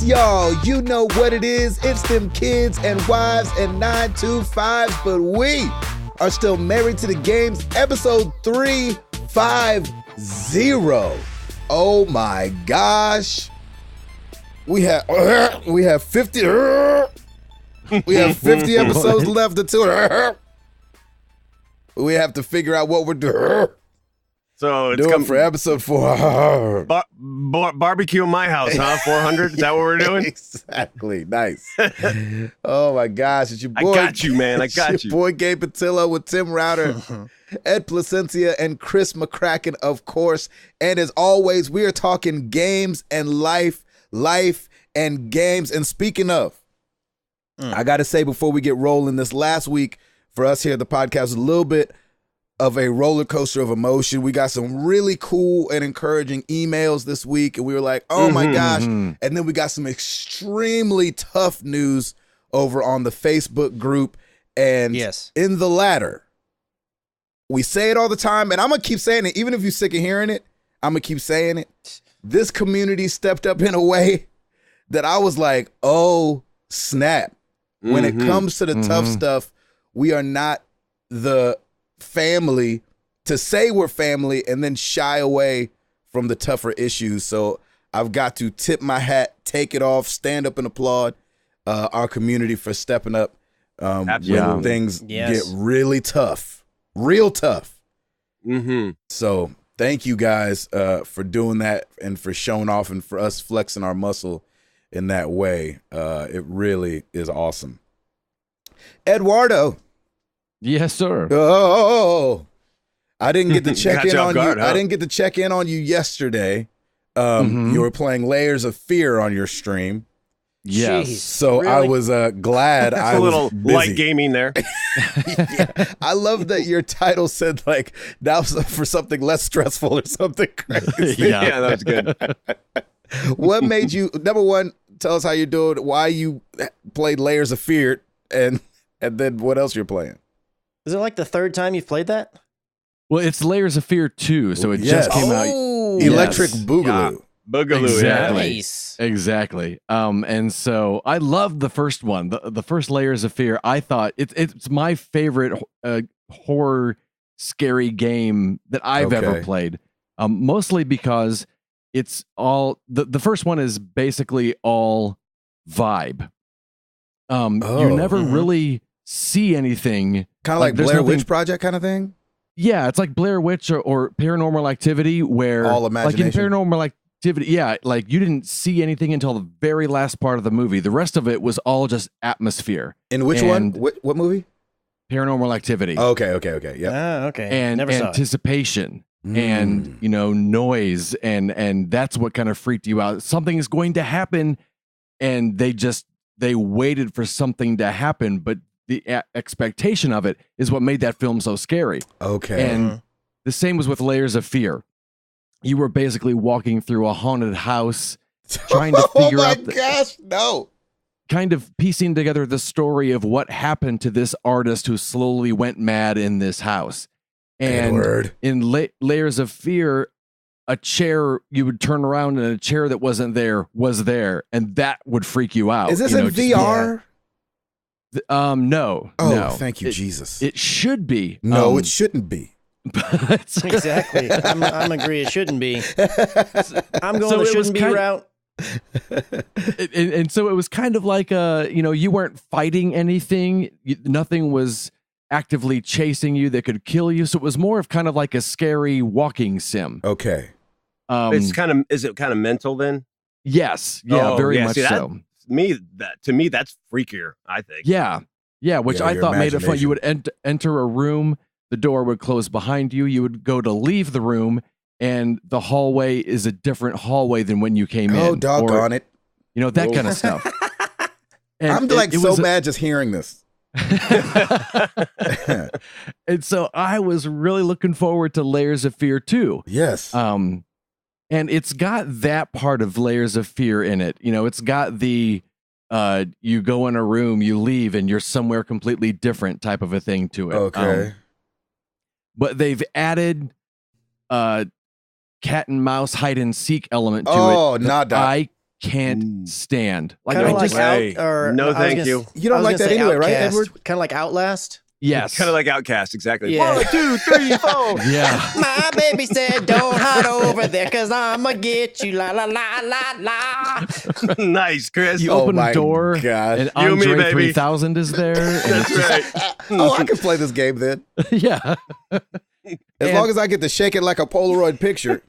Yes, y'all, you know what it is. It's them kids and wives and 925s, but we are still married to the games. Episode 350. Oh my gosh. We have 50 we have 50 episodes left until we have to figure out what we're doing. So it's doing for episode 4. Barbecue in my house, huh? 400? Is that what we're doing? Exactly. Nice. Oh my gosh. It's your boy. I got you, man. I got you. Your boy Gabe Patillo with Tim Router, Ed Placencia, and Chris McCracken, of course. And as always, we are talking games and life and games. And speaking of, I got to say before we get rolling, this last week for us here at the podcast was a little bit of a roller coaster of emotion. We got some really cool and encouraging emails this week, and we were like, oh my gosh. And then we got some extremely tough news over on the Facebook group. And in the latter, we say it all the time, and I'm going to keep saying it. Even if you're sick of hearing it, I'm going to keep saying it. This community stepped up in a way that I was like, oh, snap. When it comes to the tough stuff, we are not the family to say we're family and then shy away from the tougher issues. So I've got to tip my hat, take it off, stand up and applaud our community for stepping up when things get really tough, real tough. So thank you guys for doing that and for showing off and for us flexing our muscle in that way. It really is awesome. Eduardo. Yes, sir. Oh, I didn't get to check in on guard, you. huh? I didn't get to check in on you yesterday. You were playing Layers of Fear on your stream. Yes. Jeez, So really? I was glad I a was little busy. light gaming there. I love that your title said like now for something less stressful or something crazy. Yeah, that was good. What made you, number one, tell us how you're doing, why you played Layers of Fear, and then what else you're playing? Is it like the third time you've played that? Well, it's Layers of Fear 2, so it just came out. Electric Yes. Boogaloo. Boogaloo, Exactly. Nice. Exactly. And so I loved the first one, the first Layers of Fear. I thought it's my favorite horror scary game that I've ever played. Mostly because it's all the first one is basically all vibe. You never really see anything. Kind of like there's Blair nothing- Witch Project kind of thing? Yeah, it's like Blair Witch or Paranormal Activity, where All like in imagination. Paranormal Activity, like you didn't see anything until the very last part of the movie. The rest of it was all just atmosphere. In which one? What movie? Paranormal Activity. Okay. Yep. Ah, okay. And Never saw it. anticipation and noise and that's what kind of freaked you out. Something is going to happen, and they waited for something to happen, but the expectation of it is what made that film so scary. Okay. And the same was with Layers of Fear. You were basically walking through a haunted house, trying to figure out kind of piecing together the story of what happened to this artist who slowly went mad in this house. And Edward. in Layers of Fear, a chair, you would turn around and a chair that wasn't there was there, and that would freak you out. Is this you know, in just- VR? No. Oh, no. thank you, Jesus. It should be. No, it shouldn't be. But Exactly. I'm agree. It shouldn't be. I'm going So the it was shouldn't be kind- route. and so it was kind of like you weren't fighting anything. Nothing was actively chasing you that could kill you. So it was more of kind of like a scary walking sim. Okay. Is it kind of mental then? Yes. Yeah, Oh, very yeah, much see, so. To me, that's freakier, I think. Yeah. Which Yeah, I your thought made it fun. You imagination. would enter a room, the door would close behind you. You would go to leave the room, and the hallway is a different hallway than when you came in. Oh, doggone it. That kind of stuff. And I'm it so was mad just hearing this. And so I was really looking forward to Layers of Fear 2. Yes. And it's got that part of Layers of Fear in it. It's got the you go in a room, you leave, and you're somewhere completely different type of a thing to it. Okay. But they've added cat and mouse hide and seek element to it. Oh, not that. I can't stand. Like Kind I of like just No, thank you. You don't like that anyway, right, Edward? Kind of like Outlast. yes, Kind of like Outcast, exactly. Yeah. 1, 2, 3, 4. yeah. My baby said, "Don't hide over there, 'cause I'ma get you." La la la la la. Nice, Chris. You Oh open my a door gosh. and You and me, Andre baby. 3000 is there. And That's right. Oh, I can play this game then. yeah, As long as I get to shake it like a Polaroid picture,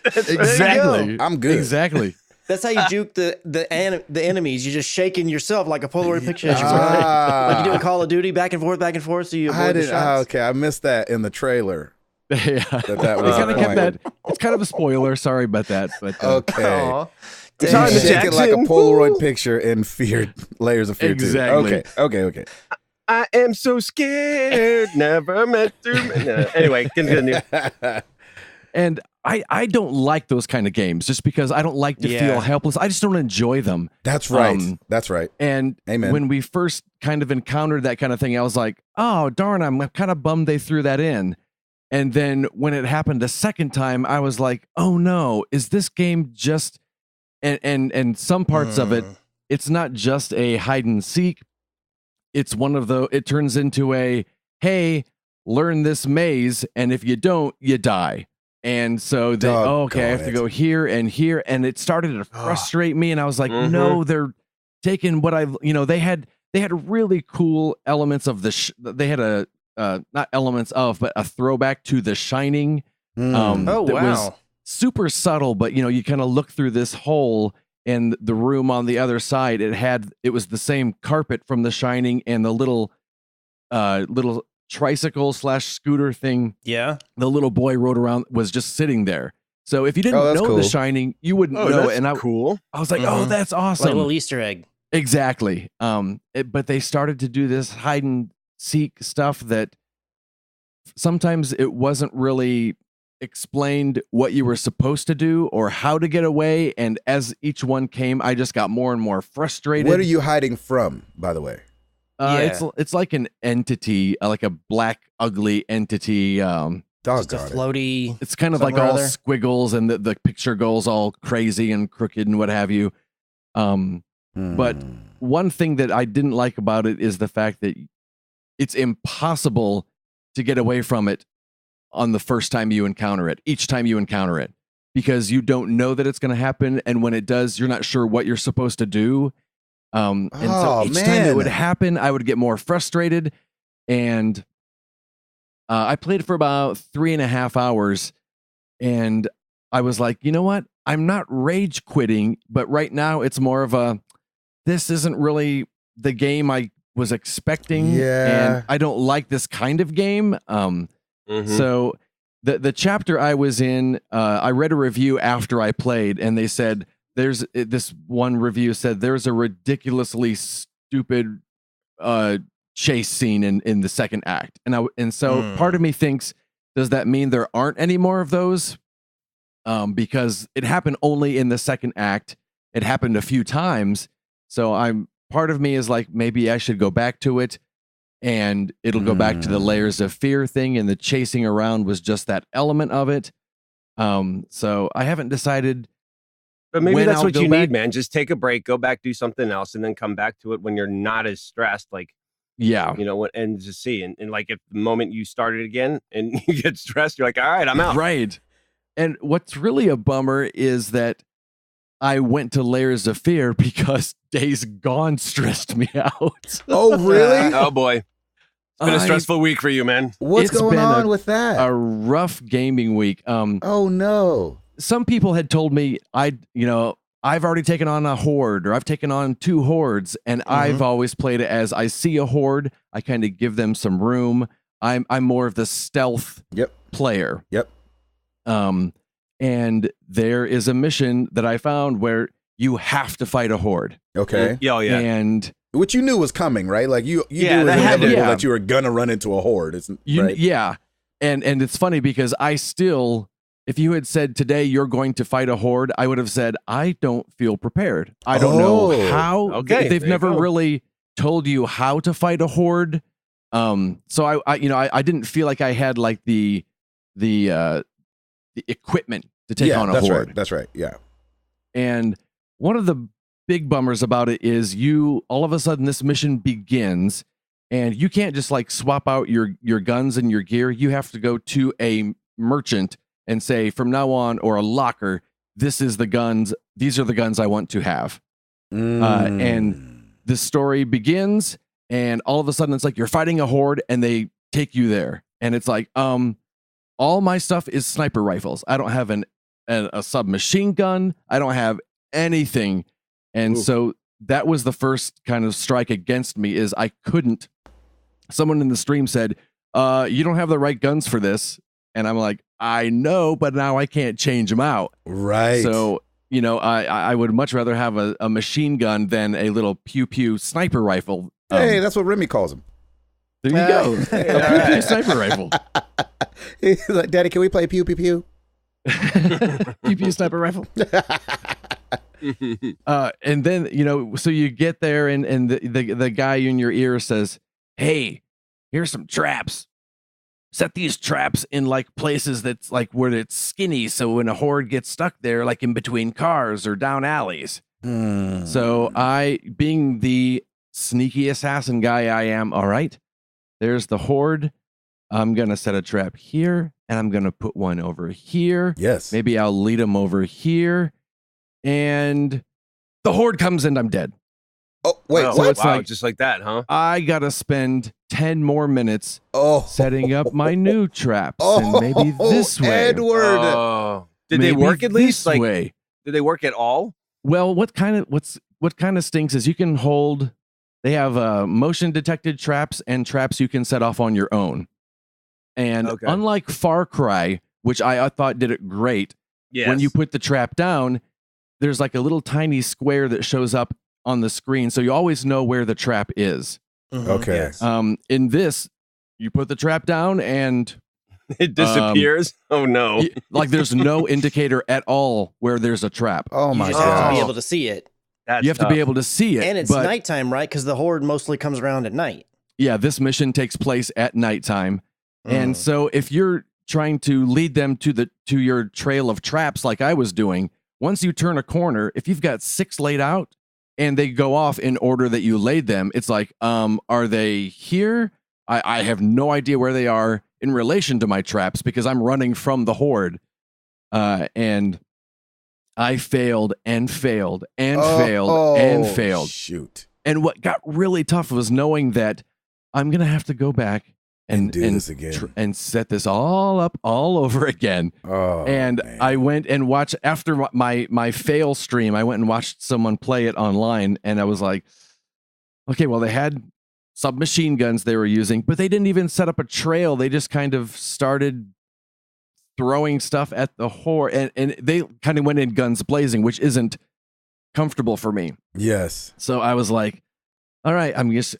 exactly. I'm good. Exactly. That's how you juke the enemies. You're just shaking yourself like a Polaroid picture as you run. Ah. Like you do in Call of Duty, back and forth, so you I avoid the didn't. shots. Okay, I missed that in the trailer. Yeah. That was They the kind of kept point. that. It's kind of a spoiler. Sorry about that. But Okay. Aw. You Sorry, shake it like a Jackson. Polaroid picture in Fear, Layers of Fear 2. Exactly. Okay. I am so scared. Never meant to. No. Anyway, continue. and I don't like those kind of games just because I don't like to Yeah. feel helpless. I just don't enjoy them. That's right. Um, And Amen. when we first kind of encountered that kind of thing, I was like, oh, darn, I'm kind of bummed they threw that in. And then when it happened a second time, I was like, oh no, is this game just and some parts of it, it's not just a hide and seek. It's one of the it turns into a hey, learn this maze, and if you don't, you die. And so they okay, I have to go here, and it started to frustrate me, and I was like, no, they're taking what I've they had really cool elements of they had a not elements of, but a throwback to The Shining. Oh that wow. was super subtle, but you kind of look through this hole, and the room on the other side, it was the same carpet from The Shining, and the little tricycle / scooter thing Yeah. the little boy rode around was just sitting there. So if you didn't know cool. The Shining, you wouldn't know that's it. And cool. I was like, oh, that's Like a awesome. little Easter egg. Exactly. But they started to do this hide and seek stuff that sometimes it wasn't really explained what you were supposed to do or how to get away. And as each one came, I just got more and more frustrated. What are you hiding from, by the way? It's like an entity, like a black, ugly entity. Just a Doggone it. floaty. It's kind of like somewhere all other. squiggles, and the picture goes all crazy and crooked and what have you. But one thing that I didn't like about it is the fact that it's impossible to get away from it on the first time you encounter it, each time you encounter it, because you don't know that it's going to happen. And when it does, you're not sure what you're supposed to do. And so each time it would happen, I would get more frustrated. And I played for about 3.5 hours, and I was like, you know what? I'm not rage quitting, but right now it's more of this isn't really the game I was expecting. Yeah. And I don't like this kind of game. So the chapter I was in, I read a review after I played, and they said, this one review said there's a ridiculously stupid chase scene in the second act. And so part of me thinks, does that mean there aren't any more of those? Because it happened only in the second act. It happened a few times. So part of me is like, maybe I should go back to it, and it'll go back to the layers of fear thing, and the chasing around was just that element of it. So I haven't decided. But maybe when that's I'll what go you back. need, man. Just take a break, go back, do something else, and then come back to it when you're not as stressed. Like, Yeah. And just see. And like, if the moment you start it again and you get stressed, you're like, all right, I'm out. Right. And what's really a bummer is that I went to Layers of Fear because Days Gone stressed me out. Oh, really? Oh, boy. It's been a stressful week for you, man. What's It's going been on with that? A rough gaming week. Oh, no. Some people had told me I've already taken on a horde, or I've taken on 2 hordes, and I've always played it as I see a horde, I kind of give them some room. I'm more of the stealth player. Yep. And there is a mission that I found where you have to fight a horde. Okay. Yeah, yeah. And Which you knew was coming, right? Like you knew it was that had to- inevitable that you were gonna run into a horde. Right? yeah. And it's funny because I still, if you had said today you're going to fight a horde, I would have said I don't feel prepared. I don't know how. Okay, They've there you never go. really told you how to fight a horde. So I didn't feel like I had like the equipment to take on a that's horde. right. That's right. Yeah. And one of the big bummers about it is all of a sudden this mission begins and you can't just like swap out your guns and your gear. You have to go to a merchant and say from now on, or a locker, these are the guns I want to have. And the story begins, and all of a sudden it's like you're fighting a horde and they take you there. And it's like, all my stuff is sniper rifles. I don't have a submachine gun. I don't have anything. And so that was the first kind of strike against me, is I couldn't. Someone in the stream said, you don't have the right guns for this. And I'm like, I know, but now I can't change them out. Right. So, I would much rather have a machine gun than a little pew-pew sniper rifle. Hey, that's what Remy calls them. There you go. A pew-pew sniper rifle. He's like, Daddy, can we play pew, pew, pew? Pew-pew sniper rifle. And then, so you get there and the guy in your ear says, hey, here's some traps. Set these traps in like places that's like where it's skinny. So when a horde gets stuck there, like in between cars or down alleys. So I, being the sneaky assassin guy I am, all right, there's the horde. I'm going to set a trap here and I'm going to put one over here. Yes. Maybe I'll lead them over here. And the horde comes and I'm dead. Oh, wait. Oh, So what? it's wow, like- just like that, huh? I got to spend 10 more minutes Oh, setting up my new traps. Oh, And maybe this way. Edward. Oh. Did they Maybe work at least? this Like, way. did they work at all? Well, what kind of stinks is you can hold. They have motion detected traps and traps you can set off on your own. And Okay. unlike Far Cry, which I thought did it great, Yes. when you put the trap down, there's like a little tiny square that shows up on the screen, so you always know where the trap is. Okay. Yes. In this, you put the trap down and It disappears. Oh no. like there's no indicator at all where there's a trap. Oh, You my just have to be God. able to see it. That's You have to be able to see it. And it's but nighttime, right? Because the horde mostly comes around at night. yeah, this mission takes place at nighttime. And so if you're trying to lead them to your trail of traps like I was doing, once you turn a corner, if you've got 6 laid out and they go off in order that you laid them, it's like, are they here? I have no idea where they are in relation to my traps because I'm running from the horde. And I failed and failed and failed and failed. Shoot. And what got really tough was knowing that I'm going to have to go back and do this again. And set this all up all over again. Oh, And man. I went and watched after my fail stream. I went and watched someone play it online, and I was like, okay, well, they had submachine guns they were using, but they didn't even set up a trail. They just kind of started throwing stuff at the horde, and they kind of went in guns blazing, which isn't comfortable for me. Yes. So I was like, all right, I'm just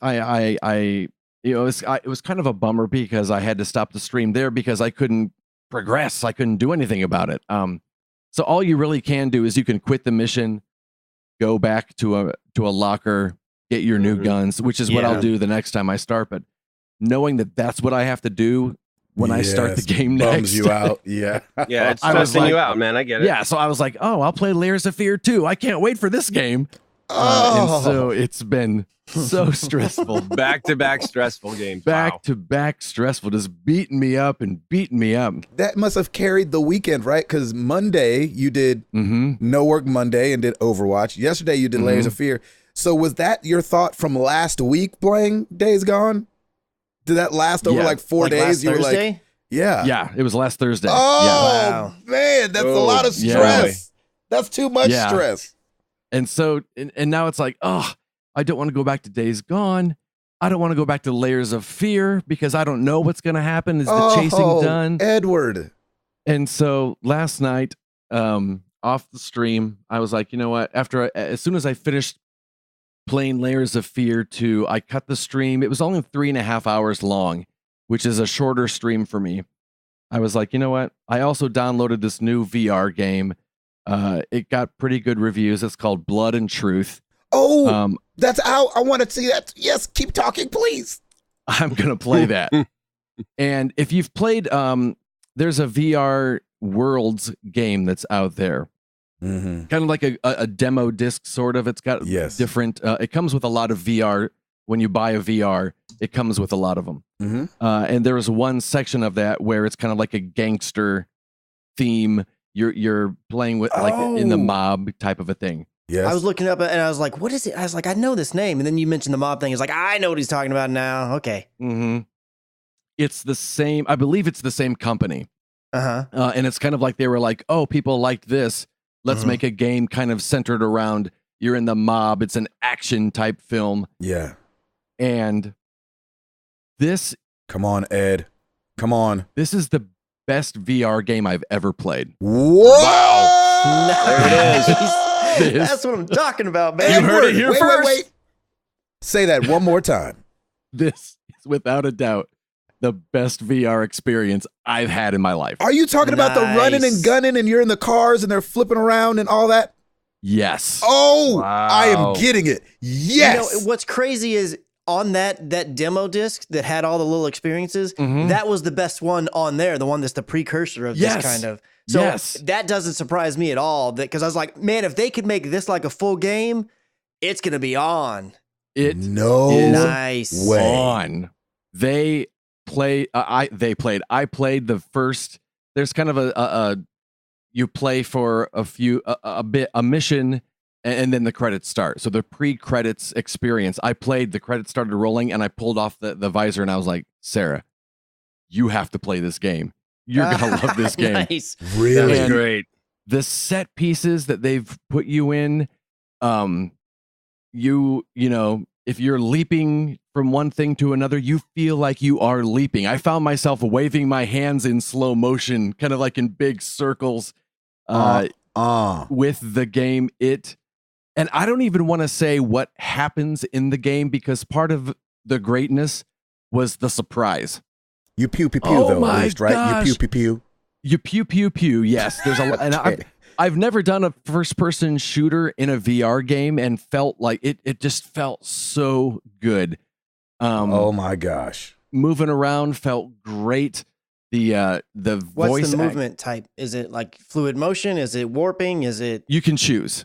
it was kind of a bummer because I had to stop the stream there because I couldn't progress. I couldn't do anything about it. So all you really can do is you can quit the mission, go back to a locker, get your new guns, which is what I'll do the next time I start. But knowing that that's what I have to do when I start the game bums next, you out. Yeah. Yeah, it's I was stressing you like- out, man. I get it. yeah. So I was like, oh, I'll play Layers of Fear too. I can't wait for this game. And so it's been so stressful. Back-to-back stressful games. Back Wow. to back stressful, just beating me up and beating me up. That must have carried the weekend, right? Because Monday you did No Work Monday and did Overwatch. Yesterday you did Layers of Fear. So was that your thought from last week playing Days Gone? Did that last over Yeah. like 4 Like days? last You were like, Thursday? yeah. Yeah, it was last Thursday. Oh, Wow. man, that's a Oh, lot of yeah. stress. That's too much Yeah. stress. And so, and now it's like, oh, I don't want to go back to Days Gone. I don't want to go back to Layers of Fear because I don't know what's going to happen. Is the chasing done? Edward. And so last night, off the stream, I was like, you know what? As soon as I finished playing Layers of Fear 2, I cut the stream. It was only 3.5 hours long, which is a shorter stream for me. I was like, you know what? I also downloaded this new VR game. It got pretty good reviews. It's called Blood and Truth. Oh, that's how I want to see that. Yes, keep talking, please. I'm going to play that. And if you've played, there's a VR Worlds game that's out there. kind of like a demo disc, sort of. It's got different. It comes with a lot of VR. When you buy a VR, it comes with a lot of them. And there was one section of that where it's kind of like a gangster theme. You're playing with like in the mob type of a thing. Yes. I was looking up and I was like, what is it? I was like, I know this name. And then you mentioned the mob thing. It's like, I know what he's talking about now. Okay. It's the same. I believe it's the same company. And it's kind of like they were like, oh, people liked this. Let's make a game kind of centered around you're in the mob. It's an action type film. Yeah. And this. Come on, Ed. Come on. This is the best VR game I've ever played. Whoa! Wow. There it is. That's what I'm talking about, man. You heard it here first. Wait. Say that one more time. This is without a doubt the best VR experience I've had in my life. Are you talking about the running and gunning and you're in the cars and they're flipping around and all that? Yes. Oh, wow. I am getting it. Yes. You know, what's crazy is on that demo disc that had all the little experiences, that was the best one on there, the one that's the precursor of this kind of. So that doesn't surprise me at all, because I was like, man, if they could make this like a full game, it's going to be on. It nice. Way. On. I played the first. There's kind of you play for a mission, and then the credits start. So the pre-credits experience, I played, the credits started rolling, and I pulled off the visor, and I was like, Sarah, you have to play this game. You're gonna love this game. Nice. Really? That's great. The set pieces that they've put you in, you know, if you're leaping from one thing to another, you feel like you are leaping. I found myself waving my hands in slow motion, kind of like in big circles, with the game. And I don't even want to say what happens in the game, because part of the greatness was the surprise. You pew pew pew though, at least, right? Gosh. You pew pew pew. You pew pew pew. Yes, there's a lot. And I've never done a first-person shooter in a VR game and felt like it just felt so good. Oh my gosh. Moving around felt great. The What's voice the movement type? Is it like fluid motion? Is it warping? Is it? You can choose.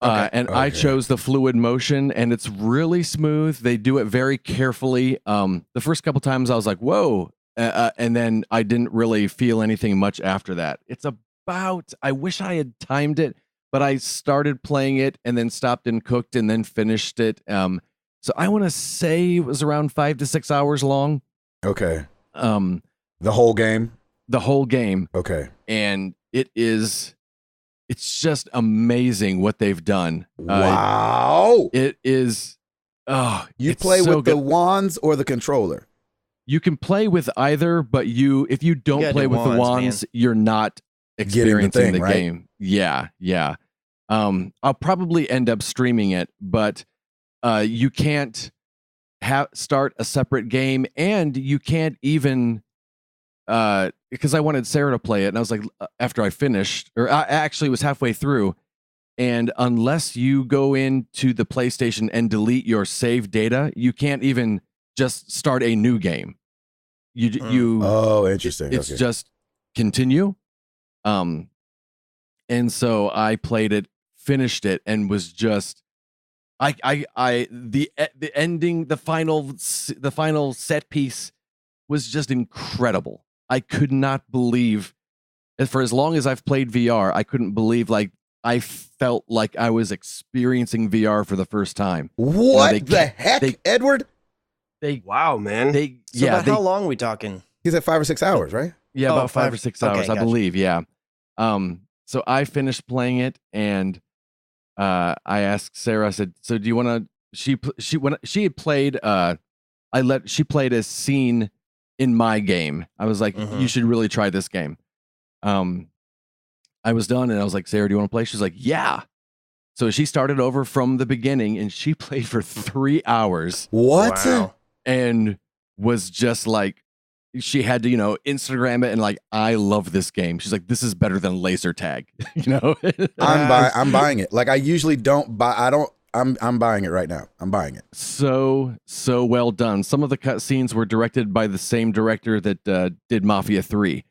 I chose the fluid motion, and it's really smooth. They do it very carefully. The first couple times I was like, whoa. And then I didn't really feel anything much after that. It's about, I wish I had timed it, but I started playing it and then stopped and cooked and then finished it. So I want to say it was around 5 to 6 hours long. Okay. The whole game? The whole game. Okay. And it's just amazing what they've done. Wow. It is. Oh, you play so with the wands or the controller? You can play with either, but if you don't play with the wands, you're not experiencing the game. Yeah, yeah. I'll probably end up streaming it, but you can't start a separate game, and you can't even because I wanted Sarah to play it, and I was like, after I finished, or I actually was halfway through, and unless you go into the PlayStation and delete your save data, you can't even just start a new game. You oh, interesting. It's just continue. And so I played it, finished it, and was just the ending, the final set piece was just incredible. I could not believe, for as long as I've played VR, I couldn't believe, like, I felt like I was experiencing VR for the first time. What the heck, Edward? Wow, man. How long are we talking? He's at 5 or 6 hours, right? Yeah, about 5 or 6 hours, I believe. Yeah. So I finished playing it, and I asked Sarah, I said, so do you want to, when she had played, she played a scene in my game. I was like, you should really try this game. I was done, and I was like, Sarah, do you want to play? She's like, yeah. So she started over from the beginning, and she played for 3 hours. What? Wow. And was just like, she had to, Instagram it, and like, I love this game. She's like, this is better than laser tag, I'm buying it. Like, I usually don't buy. I'm buying it right now. I'm buying it. So well done. Some of the cutscenes were directed by the same director that did Mafia 3.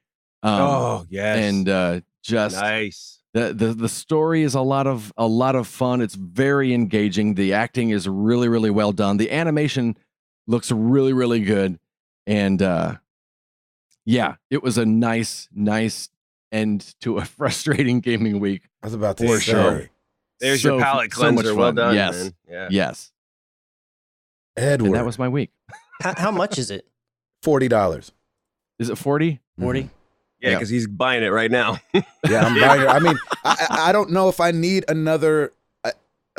Oh yes, and just nice. The story is a lot of fun. It's very engaging. The acting is really, really well done. The animation looks really, really good. And yeah, it was a nice end to a frustrating gaming week. I was about to For say. sure. There's your palate cleanser. much Well fun. done, Yes. man. Yeah. Yes. Edward. And that was my week. How much is it? $40. Is it 40? 40? Yeah, because he's buying it right now. Yeah, I'm buying it. I mean, I don't know if I need another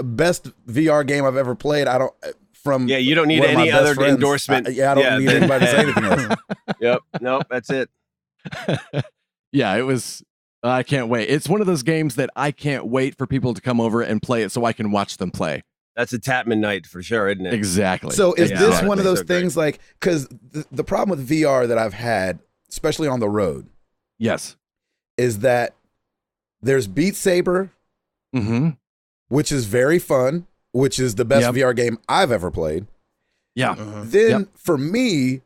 best VR game I've ever played. I don't. From Yeah, you don't need one of my any best other friends. endorsement. I don't need anybody to say anything else. Yep. Nope. That's it. Yeah, it was. I can't wait. It's one of those games that I can't wait for people to come over and play it so I can watch them play. That's a Tapman night for sure, isn't it? Exactly. So is Yeah, this exactly. one of those So great. things like, because the problem with VR that I've had, especially on the road, Yes. is that there's Beat Saber, Mm-hmm. which is very fun, which is the best Yep. VR game I've ever played. Yeah. Then for me,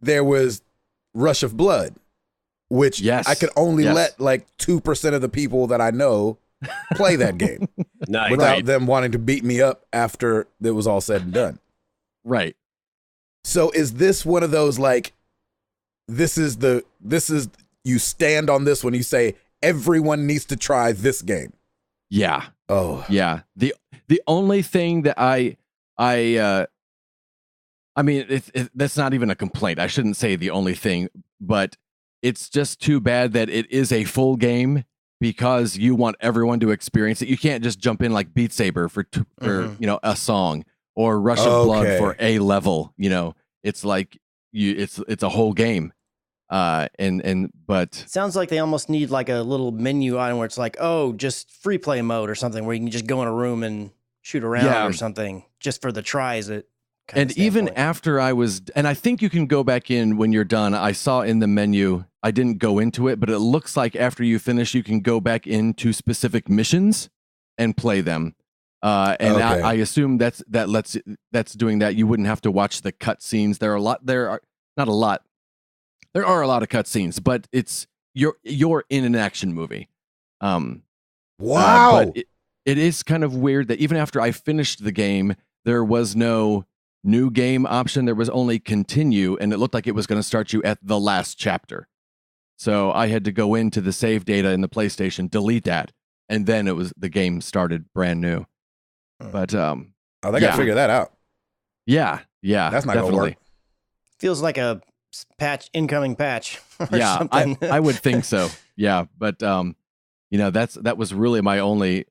there was Rush of Blood, which Yes. I could only Yes. let like 2% of the people that I know play that game Nice. without them wanting to beat me up after it was all said and done. Right. So is this one of those like, this is you stand on this when you say everyone needs to try this game? Yeah. Oh, Yeah. The only thing that I mean, that's not even a complaint. I shouldn't say the only thing, but it's just too bad that it is a full game because you want everyone to experience it. You can't just jump in like Beat Saber for a song or Rush of Blood Okay. for a level. It's like it's a whole game. But Sounds like they almost need like a little menu item where it's like, oh, just free play mode or something where you can just go in a room and shoot around Yeah. or something just for the tries. And even after and I think you can go back in when you're done. I saw in the menu, I didn't go into it, but it looks like after you finish, you can go back into specific missions and play them. And Okay. I assume that's doing that. You wouldn't have to watch the cutscenes. There are a lot of cutscenes, but you're in an action movie. wow. But it is kind of weird that even after I finished the game, there was no new game option. There was only continue, and it looked like it was going to start you at the last chapter. So I had to go into the save data in the PlayStation, delete that, and then the game started brand new. But they got to figure that out. yeah, That's not definitely. gonna work. Feels like a incoming patch. Or Yeah, something. I would think so. Yeah, but that was really my only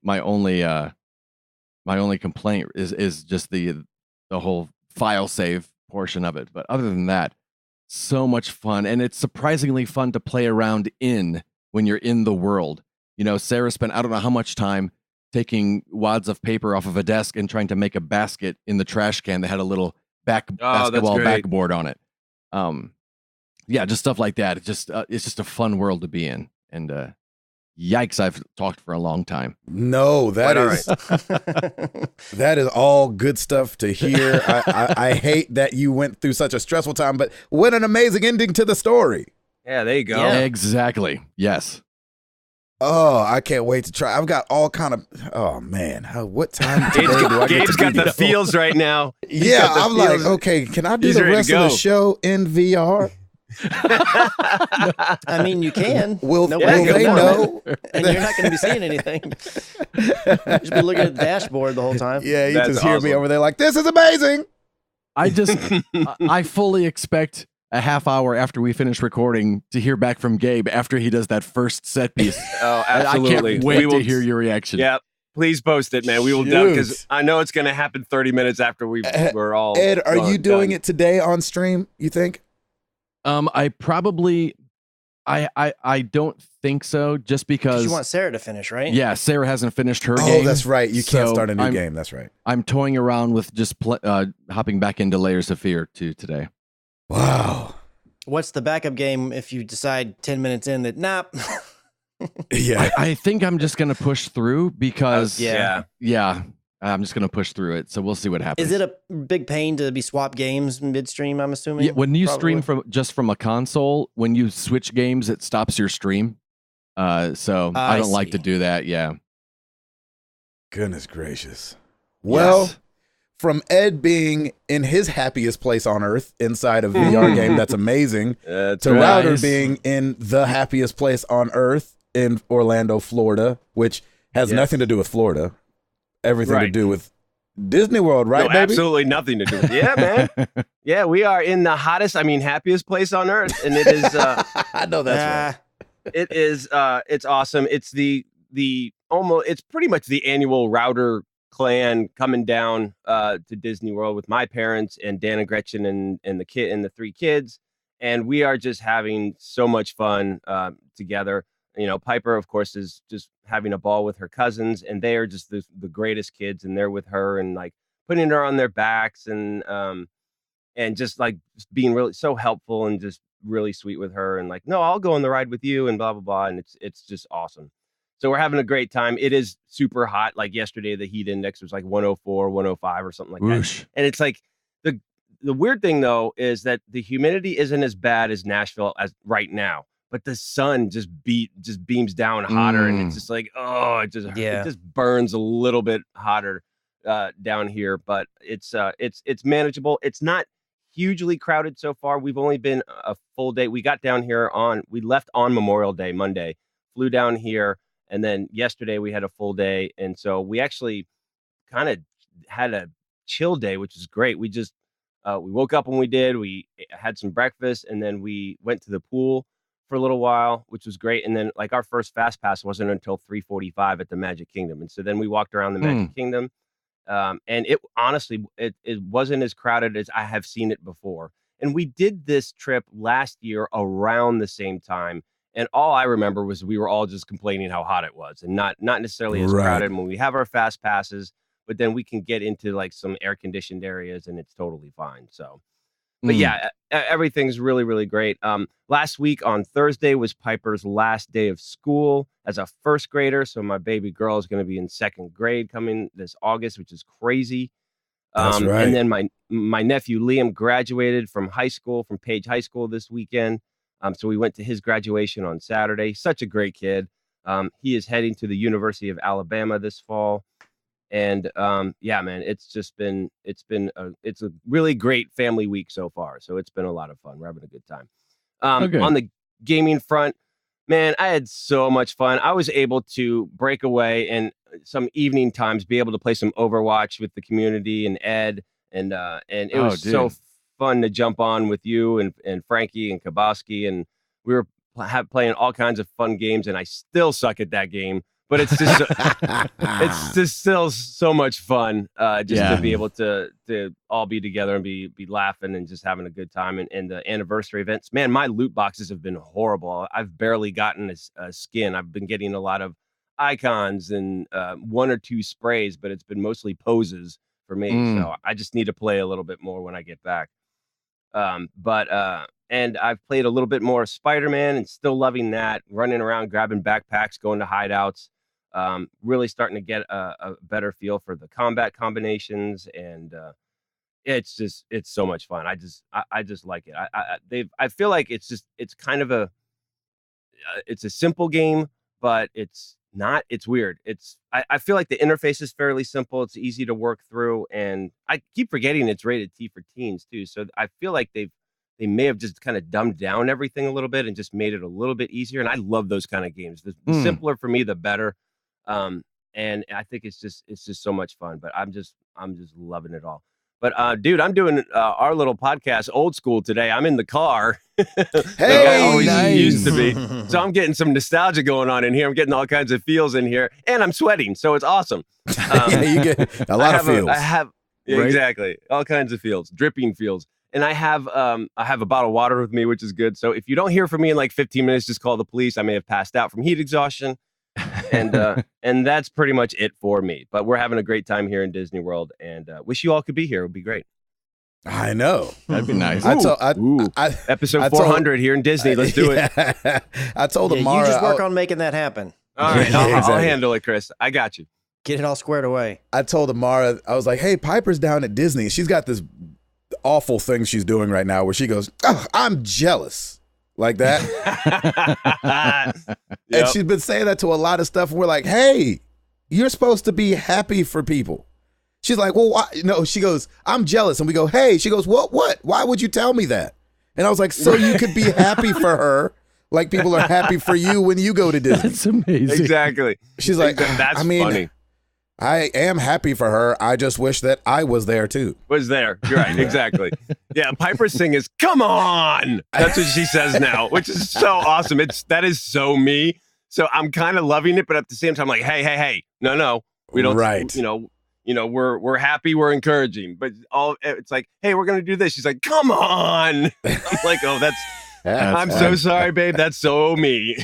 complaint is just the whole file save portion of it. But other than that, so much fun, and it's surprisingly fun to play around in when you're in the world. Sarah spent I don't know how much time taking wads of paper off of a desk and trying to make a basket in the trash can that had a little basketball great. backboard on it. Yeah, just stuff like that. It's just a fun world to be in. And yikes, I've talked for a long time. No, that is that is all good stuff to hear. I hate that you went through such a stressful time, but what an amazing ending to the story. Yeah, there you go. Yeah. Exactly. Yes. Oh, I can't wait to try. I've got all kind of. Oh man, what time today do I get Gabe's to got do the this? feels right now. He's Yeah, got the I'm like, feels. okay, can I do He's the ready to rest of the go. show in VR? I mean, you can. Will Nobody go they for it. know? And you're not going to be seeing anything. Just be looking at the dashboard the whole time. Yeah, you That's just hear me awesome. over there like, this is amazing. I fully expect a half hour after we finish recording to hear back from Gabe after he does that first set piece. Oh, absolutely. I can't wait We will to hear your reaction. Yeah, please post it, man. We will do because I know it's going to happen 30 minutes after we're all. Ed, are you doing done. it today on stream, you think? I probably I don't think so, just Because because you want Sarah to finish, right? yeah, Sarah hasn't finished her Oh, game. that's right. You can't so start a new I'm- game. That's right. I'm toying around with just hopping back into Layers of Fear today. Wow. What's the backup game if you decide 10 minutes in that, nah. Yeah. I think I'm just gonna push through because Yeah. yeah, I'm just gonna push through it. So we'll see what happens. Is it a big pain to be swap games midstream, I'm assuming? Yeah, when you Probably. stream from a console, when you switch games, it stops your stream. So I don't like to do that. Yeah. Goodness gracious. Well, Yes. from Ed being in his happiest place on earth inside a VR game that's amazing, to Router being in the happiest place on earth in Orlando, Florida, which has nothing to do with Florida, everything to do with Disney World, right, baby? Absolutely nothing to do with it. Yeah, man. Yeah, we are in the hottest, happiest place on earth. And it is I know that's right. It is it's awesome. It's it's pretty much the annual Router clan coming down to Disney World with my parents and Dan and Gretchen and the 3 kids. And we are just having so much fun together. You know, Piper, of course, is just having a ball with her cousins, and they are just the greatest kids, and they're with her and like putting her on their backs and just like just being really so helpful and just really sweet with her and like, no, I'll go on the ride with you and blah, blah, blah. And it's just awesome. So we're having a great time. It is super hot. Like yesterday, the heat index was like 104, 105 or something like that. And it's like the weird thing, though, is that the humidity isn't as bad as Nashville as right now. But the sun just beams down hotter, and it's just like, oh, it just burns a little bit hotter down here. But it's manageable. It's not hugely crowded so far. We've only been a full day. We got down here we left on Memorial Day, Monday, flew down here, and then yesterday we had a full day, and so we actually kind of had a chill day, which is great. We just we woke up when we did. We had some breakfast, and then we went to the pool for a little while, which was great. And then like our first fast pass wasn't until 3:45 at the Magic Kingdom. And so then we walked around the Magic Kingdom. And it honestly, it wasn't as crowded as I have seen it before. And we did this trip last year around the same time. And all I remember was we were all just complaining how hot it was and not necessarily as crowded when we have our fast passes, but then we can get into like some air conditioned areas and it's totally fine. So, but yeah, everything's really, really great. Last week on Thursday was Piper's last day of school as a first grader. So my baby girl is going to be in 2nd grade coming this August, which is crazy. That's right. And then my nephew Liam graduated from high school, from Page High School this weekend. So we went to his graduation on Saturday. Such a great kid. He is heading to the University of Alabama this fall. And yeah, man, it's a really great family week so far. So it's been a lot of fun. We're having a good time. On the gaming front, man, I had so much fun. I was able to break away and some evening times be able to play some Overwatch with the community and Ed, and it was so fun to jump on with you and Frankie and Kaboski, and we were playing all kinds of fun games. And I still suck at that game. But it's just it's just still so much fun to be able to all be together and be laughing and just having a good time. And the anniversary events, man, my loot boxes have been horrible. I've barely gotten a skin. I've been getting a lot of icons and 1 or 2 sprays, but it's been mostly poses for me. So I just need to play a little bit more when I get back. And I've played a little bit more Spider-Man and still loving that, running around, grabbing backpacks, going to hideouts. Really starting to get a better feel for the combat combinations, and it's so much fun. I just like it. I feel like it's kind of it's a simple game, but it's not. It's weird. I feel like the interface is fairly simple. It's easy to work through, and I keep forgetting it's rated T for teens too. So I feel like they may have just kind of dumbed down everything a little bit and just made it a little bit easier. And I love those kind of games. The simpler for me, the better. And I think it's just so much fun, but I'm just loving it all. But dude, I'm doing our little podcast old school today. I'm in the car. Hey, like I always used to be. So I'm getting some nostalgia going on in here. I'm getting all kinds of feels in here, and I'm sweating, so it's awesome. Yeah, you get a lot of feels. Exactly, all kinds of feels, dripping feels. And I have a bottle of water with me, which is good. So if you don't hear from me in like 15 minutes, just call the police. I may have passed out from heat exhaustion. And that's pretty much it for me. But we're having a great time here in Disney World, and wish you all could be here. It would be great. I know. That'd be nice. Episode 400 here in Disney. Let's do it. I told Amara. You just work on making that happen. All right. I'll handle it, Chris. I got you. Get it all squared away. I told Amara, I was like, hey, Piper's down at Disney. She's got this awful thing she's doing right now where she goes, oh, I'm jealous. like that. And she's been saying that to a lot of stuff. And we're like, hey, you're supposed to be happy for people. She's like, well, why? No, she goes, I'm jealous. And we go, hey, she goes, what? Why would you tell me that? And I was like, so you could be happy for her. Like people are happy for you when you go to Disney. That's amazing. Exactly. She's like, that's funny. I am happy for her. I just wish that I was there too. Was there. You're right. Exactly. Yeah. Piper's thing is, come on. That's what she says now, which is so awesome. That is so me. So I'm kind of loving it, but at the same time, like, hey, no, we don't, right. We're happy. We're encouraging, but it's like, hey, we're going to do this. She's like, come on. I'm like, oh, I'm so sorry, babe. That's so me.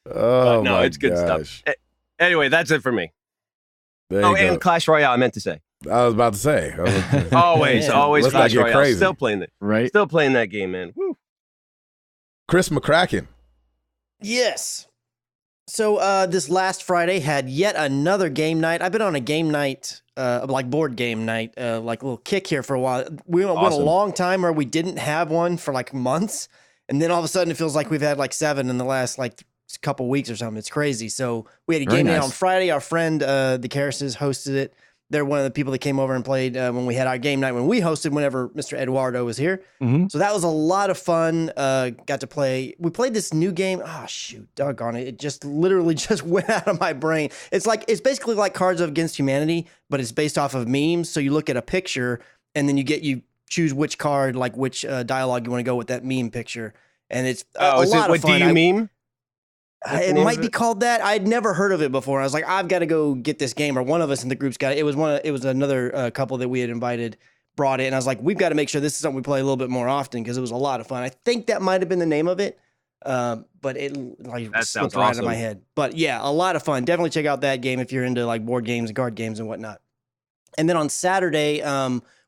Oh, no, it's good stuff. Anyway, that's it for me. And Clash Royale, I meant to say. I was about to say. Always Let's Clash Royale. crazy. Still playing it. Right. Still playing that game, man. Woo. Chris McCracken. Yes. So this last Friday had yet another game night. I've been on a game night, like board game night, like a little kick here for a while. We went a long time where we didn't have one for like months. And then all of a sudden it feels like we've had like 7 in the last like couple weeks or something. It's crazy. So we had a game night on Friday. Our friend, the Karrases, hosted it. They're one of the people that came over and played when we had our game night when we hosted whenever Mr. Eduardo was here. Mm-hmm. So that was a lot of fun. Got to play. We played this new game. Oh, shoot. Doggone it. It just literally just went out of my brain. It's basically like Cards Against Humanity, but it's based off of memes. So you look at a picture and then you choose which card, like which dialogue you want to go with that meme picture. And it's a lot of fun. What do you meme? It might be called that. I'd never heard of it before. I was like, I've got to go get this game, or one of us in the group's got it. It was another couple that we had invited brought it, and I was like, we've got to make sure this is something we play a little bit more often because it was a lot of fun. I think that might have been the name of it, but it slipped right out of my head. But yeah, a lot of fun. Definitely check out that game if you're into like board games and card games and whatnot. And then on Saturday,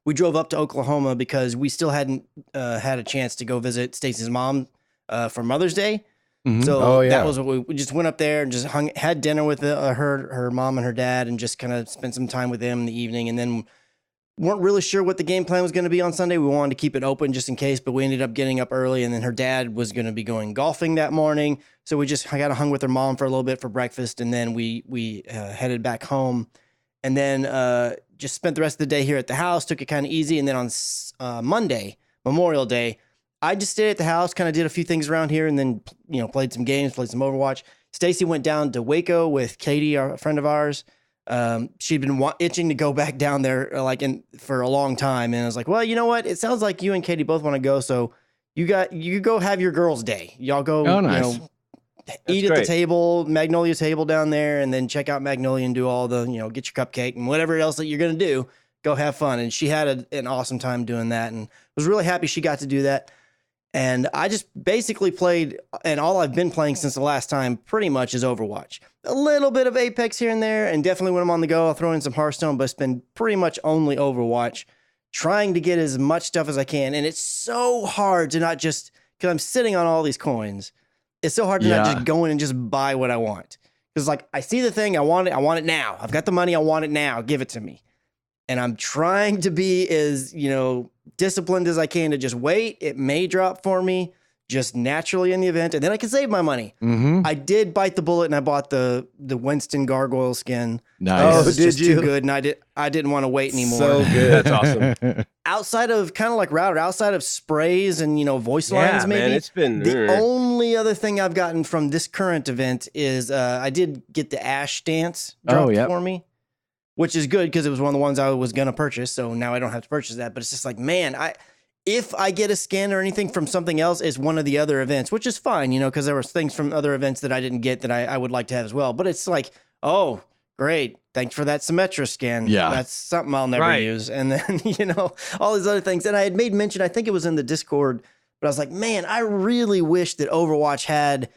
we drove up to Oklahoma because we still hadn't had a chance to go visit Stacy's mom for Mother's Day. Mm-hmm. So that was what we just went up there and just had dinner with her mom and her dad and just kind of spent some time with them in the evening. And then weren't really sure what the game plan was going to be on Sunday. We wanted to keep it open just in case, but we ended up getting up early. And then her dad was going to be going golfing that morning. So we just got hung with her mom for a little bit for breakfast. And then we headed back home and then just spent the rest of the day here at the house, took it kind of easy. And then on Monday, Memorial Day, I just stayed at the house, kind of did a few things around here, and then played some games, played some Overwatch. Stacy went down to Waco with Katie, a friend of ours. She'd been itching to go back down there for a long time, and I was like, "Well, you know what? It sounds like you and Katie both want to go, so you go have your girls' day. Y'all go, eat at the table, Magnolia table down there, and then check out Magnolia and do all the get your cupcake and whatever else that you're gonna do. Go have fun." And she had an awesome time doing that, and was really happy she got to do that. And I just basically played, and all I've been playing since the last time pretty much is Overwatch. A little bit of Apex here and there, and definitely when I'm on the go, I'll throw in some Hearthstone, but it's been pretty much only Overwatch, trying to get as much stuff as I can. And it's so hard to not just, because I'm sitting on all these coins, it's so hard to not just go in and just buy what I want. Because like, I see the thing, I want it now. I've got the money, I want it now, give it to me. And I'm trying to be as, disciplined as I can to just wait. It may drop for me just naturally in the event, and then I can save my money. Mm-hmm. I did bite the bullet and I bought the Winston Gargoyle skin. Nice. It was too good, and I didn't want to wait anymore. So good. That's awesome. Outside of kind of like router, outside of sprays and voice lines, maybe man, it's been the only other thing I've gotten from this current event is I did get the Ash Dance dropped for me. Which is good because it was one of the ones I was going to purchase. So now I don't have to purchase that. But it's just like, man, if I get a skin or anything from something else, it's one of the other events, which is fine, because there were things from other events that I didn't get that I would like to have as well. But it's like, oh, great. Thanks for that Symmetra skin. Yeah. That's something I'll never use. And then, all these other things. And I had made mention, I think it was in the Discord, but I was like, man, I really wish that Overwatch had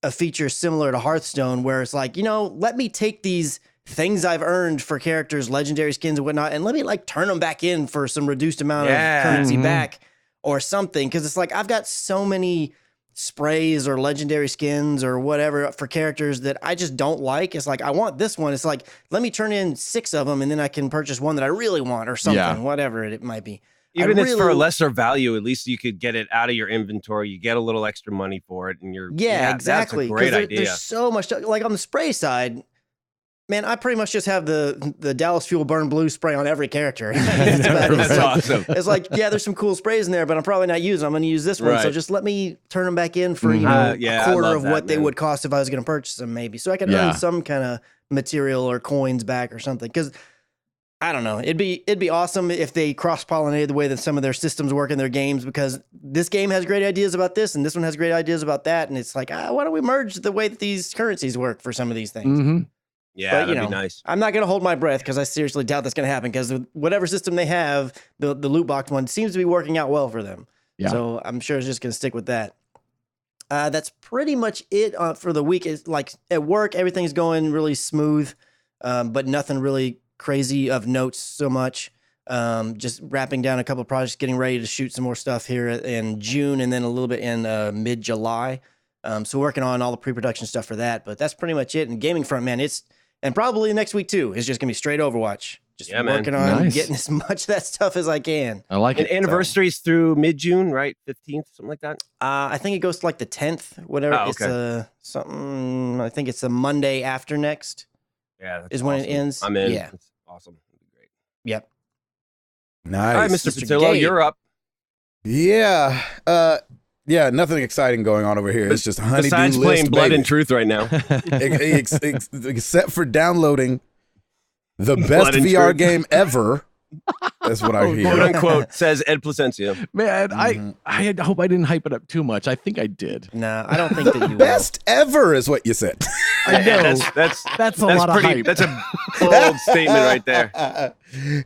a feature similar to Hearthstone where it's like, let me take these things I've earned for characters, legendary skins and whatnot, and let me turn them back in for some reduced amount of currency back or something. Cause it's like, I've got so many sprays or legendary skins or whatever for characters that I just don't like. It's like, I want this one. It's like, let me turn in 6 of them and then I can purchase one that I really want or something, whatever it might be. Even if it's for a lesser value, at least you could get it out of your inventory. You get a little extra money for it, and exactly. That's a great idea. There's so much, like on the spray side. Man, I pretty much just have the Dallas Fuel Burn Blue spray on every character. That's awesome. It's like, there's some cool sprays in there, but I'm probably not using them. I'm going to use this one. So just let me turn them back in for, a quarter of what they would cost if I was going to purchase them, maybe. So I could earn some kind of material or coins back or something. Because, I don't know, it'd be awesome if they cross-pollinated the way that some of their systems work in their games, because this game has great ideas about this, and this one has great ideas about that. And it's like, why don't we merge the way that these currencies work for some of these things? Mm-hmm. Yeah, but, that'd be nice. I'm not going to hold my breath because I seriously doubt that's going to happen, because whatever system they have, the loot box one seems to be working out well for them. Yeah. So I'm sure it's just going to stick with that. That's pretty much it for the week. It's like at work, everything's going really smooth, but nothing really crazy of notes so much. Just wrapping down a couple of projects, getting ready to shoot some more stuff here in June, and then a little bit in mid-July. So working on all the pre-production stuff for that, but that's pretty much it. And gaming front, man, and probably next week too, is just gonna be straight Overwatch. Just working on getting as much of that stuff as I can. I like it. Anniversaries through mid-June, right? 15th, something like that. I think it goes to like the 10th, whatever. Oh, okay. It's something. I think it's the Monday after next. Yeah, is when it ends. I'm in. Yeah, that's awesome. That'd be great. Yep. Nice. All right, Mr. Patillo, you're up. Yeah. Yeah, nothing exciting going on over here. It's just honeydew besides list, playing Blood baby. and Truth right now. Except for downloading the best VR game ever. That's what I hear. Quote unquote, says Ed Placencia. Man, I hope I didn't hype it up too much. I think I did. No, I don't think that you best ever is what you said. I know. That's a lot of hype. That's a bold statement right there.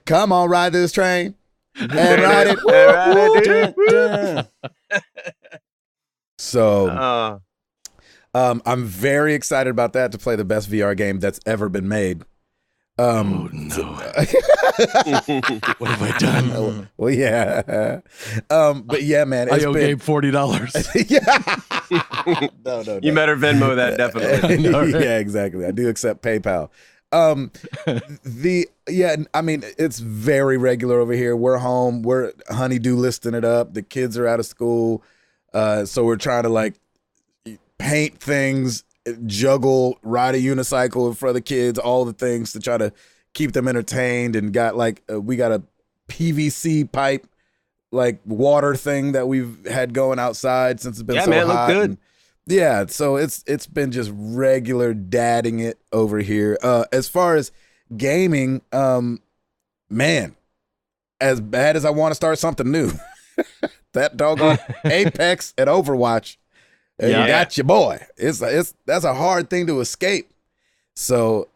Come on, ride this train and ride it. So, I'm very excited about that, to play the best VR game that's ever been made. Oh no! What have I done? Well, yeah. But yeah, man, I owe Gabe $40. Yeah. No. You better Venmo that, definitely. Yeah, exactly. I do accept PayPal. I mean, it's very regular over here. We're home. We're honeydew listing it up. The kids are out of school. So we're trying to like paint things, juggle, ride a unicycle in front of the kids, all the things to try to keep them entertained. And got like, we got a PVC pipe, like water thing that we've had going outside since it's been so hot. Look good. And, yeah, so it's been just regular dadding it over here. As far as gaming, man, as bad as I want to start something new, that doggone Apex and Overwatch, got you, boy. That's a hard thing to escape. So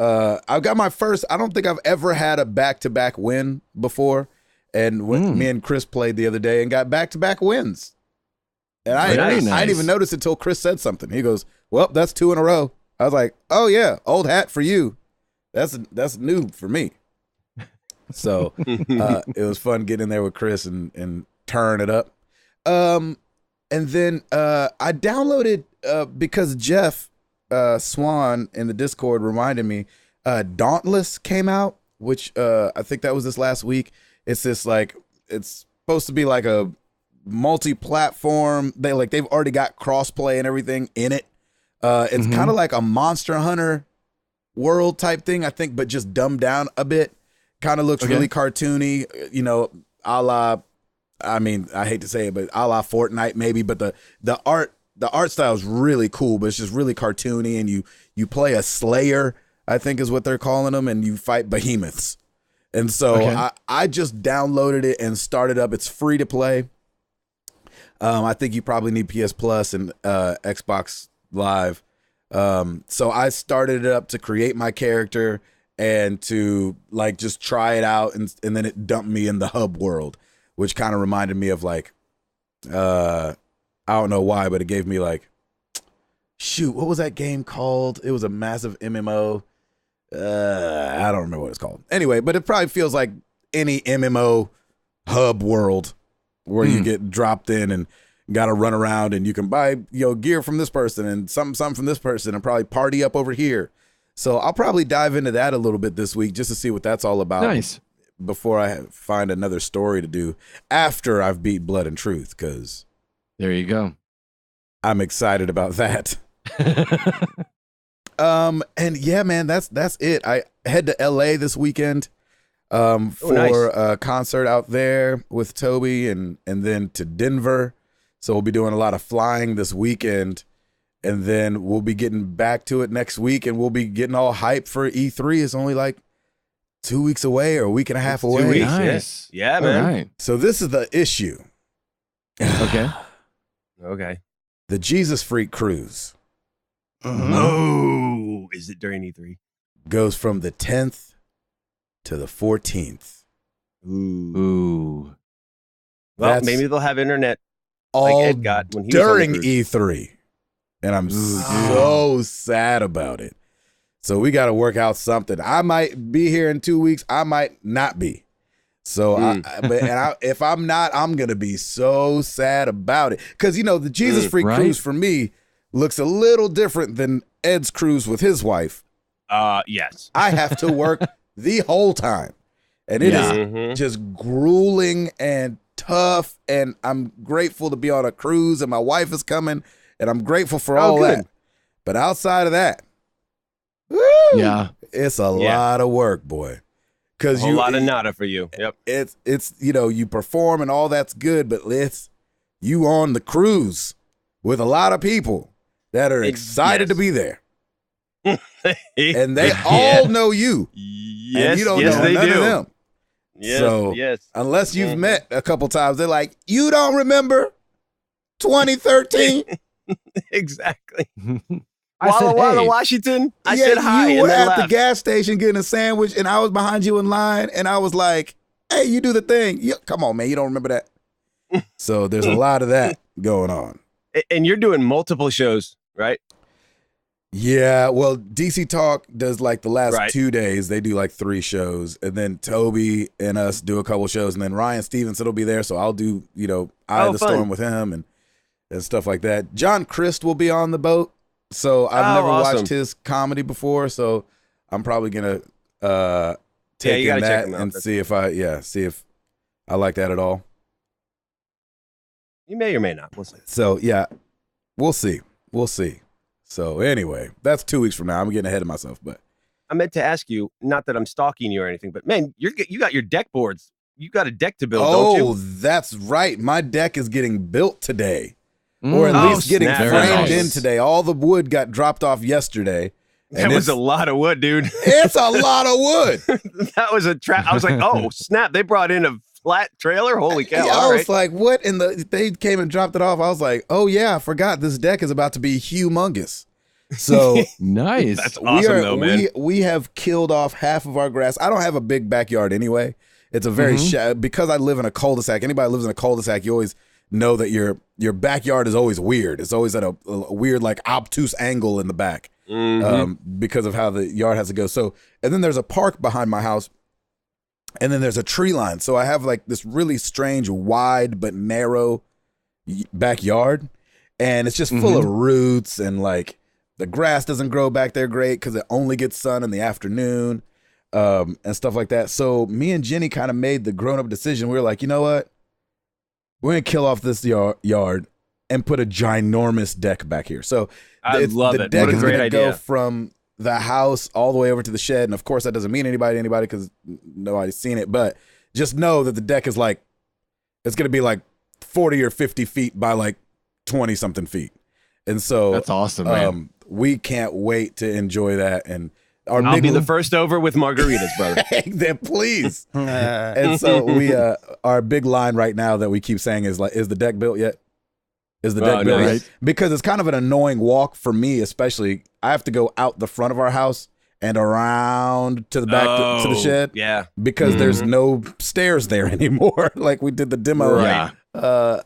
I've got my first. I don't think I've ever had a back-to-back win before, and when me and Chris played the other day and got back-to-back wins. And I didn't even notice it until Chris said something. He goes, "Well, that's 2 in a row." I was like, "Oh yeah, old hat for you. That's new for me." So it was fun getting in there with Chris and turn it up. And then I downloaded because Jeff Swan in the Discord reminded me. Dauntless came out, which I think that was this last week. It's this like, it's supposed to be like a multi-platform. They've already got crossplay and everything in it. It's kind of like a Monster Hunter world type thing, I think, but just dumbed down a bit. Kind of looks really cartoony, a la, I mean, I hate to say it, but a la Fortnite maybe, but the art style is really cool, but it's just really cartoony, and you play a Slayer, I think is what they're calling them, and you fight behemoths. And so I just downloaded it and started up. It's free to play. I think you probably need PS Plus and Xbox Live. So I started it up to create my character and to like just try it out, and then it dumped me in the hub world, which kind of reminded me of like I don't know why, but it gave me like, shoot, what was that game called? It was a massive MMO. I don't remember what it's called. Anyway, but it probably feels like any MMO hub world where you get dropped in and got to run around, and you can buy gear from this person and something from this person, and probably party up over here. So I'll probably dive into that a little bit this week just to see what that's all about. Nice. before I find another story to do after I've beat Blood and Truth, because there you go. I'm excited about that. And yeah, man, that's it. I head to LA this weekend for nice. a concert out there with Toby, and then to Denver. So we'll be doing a lot of flying this weekend, and then we'll be getting back to it next week, and we'll be getting all hyped for E3. It's only like 2 weeks away or a week and a half away. 2 weeks. Nice. Yeah, man. Right. So this is the issue. Okay. Okay. The Jesus Freak Cruise Oh, is it during E3? goes from the 10th to the 14th. Ooh. Well, That's maybe they'll have internet all like Ed got when he was on during the cruise. E3. And I'm so sad about it. So we got to work out something. I might be here in 2 weeks. I might not be. So if I'm not, I'm going to be so sad about it. Because, you know, the Jesus Freak right. Cruise for me looks a little different than Ed's cruise with his wife. Yes. I have to work the whole time. And it is just grueling and tough. And I'm grateful to be on a cruise, and my wife is coming, and I'm grateful for all good. that. But outside of that, woo, Yeah. it's a lot of work, boy. Because A lot of nada for you. Yep. it's you know, you perform and all that's good, but it's you on the cruise with a lot of people that are excited to be there. And they all know you. Yes, And you don't yes, know they none do. of them. Yes, So, yes. Unless you've met a couple times, they're like, you don't remember 2013? Exactly. I said, Walla Walla, hey. Washington. I Yeah, said hi you and were then at the left. gas station getting a sandwich, and I was behind you in line, and I was like, hey, you do the thing. Come on, man. You don't remember that? So there's a lot of that going on. And you're doing multiple shows, right? Yeah, well, DC Talk does like the last Right. 2 days. They do like 3 shows, and then Toby and us do a couple shows, and then Ryan Stevenson will be there, so I'll do, you know, Eye of the fun. Storm with him and stuff like that. John Christ will be on the boat, so I've never awesome. watched his comedy before, so I'm probably gonna take you in gotta check that him out. and That's see if I like that at all. You may or may not. We'll see. So yeah, we'll see. So anyway, that's 2 weeks from now. I'm getting ahead of myself, but I meant to ask you, not that I'm stalking you or anything, but man, you got your deck boards. You got a deck to build, don't you? That's right. My deck is getting built today, or at least getting snap. framed Very nice. in today. All the wood got dropped off yesterday. That was a lot of wood, dude. It's a lot of wood. That was a trap. I was like, oh snap! They brought in a flat trailer. Holy cow! Yeah, All I right. was like, what? And they came and dropped it off. I was like, oh yeah, I forgot this deck is about to be humongous. So Nice. That's awesome, though, man. we have killed off half of our grass. I don't have a big backyard anyway. It's a very because I live in a cul-de-sac. Anybody who lives in a cul-de-sac, you always know that your backyard is always weird. It's always at a weird, like, obtuse angle in the back because of how the yard has to go. So, and then there's a park behind my house, and then there's a tree line. So I have like this really strange, wide but narrow backyard, and it's just full of roots, and like the grass doesn't grow back there great because it only gets sun in the afternoon. And stuff like that. So me and Jenny kind of made the grown-up decision. We were like, you know what? We're going to kill off this yard and put a ginormous deck back here. So I love the it. deck What a is great going to go idea. from the house all the way over to the shed. And of course, that doesn't mean anybody because nobody's seen it. But just know that the deck is like, it's going to be like 40 or 50 feet by like 20-something feet. And so That's awesome, man. We can't wait to enjoy that. And I'll be the first over with margaritas, brother. then please. And so we our big line right now that we keep saying is like, is the deck built yet? Is the deck built nice. yet? Because it's kind of an annoying walk for me, especially. I have to go out the front of our house and around to the back to the shed. Yeah. Because there's no stairs there anymore. Like we did the demo. Right. I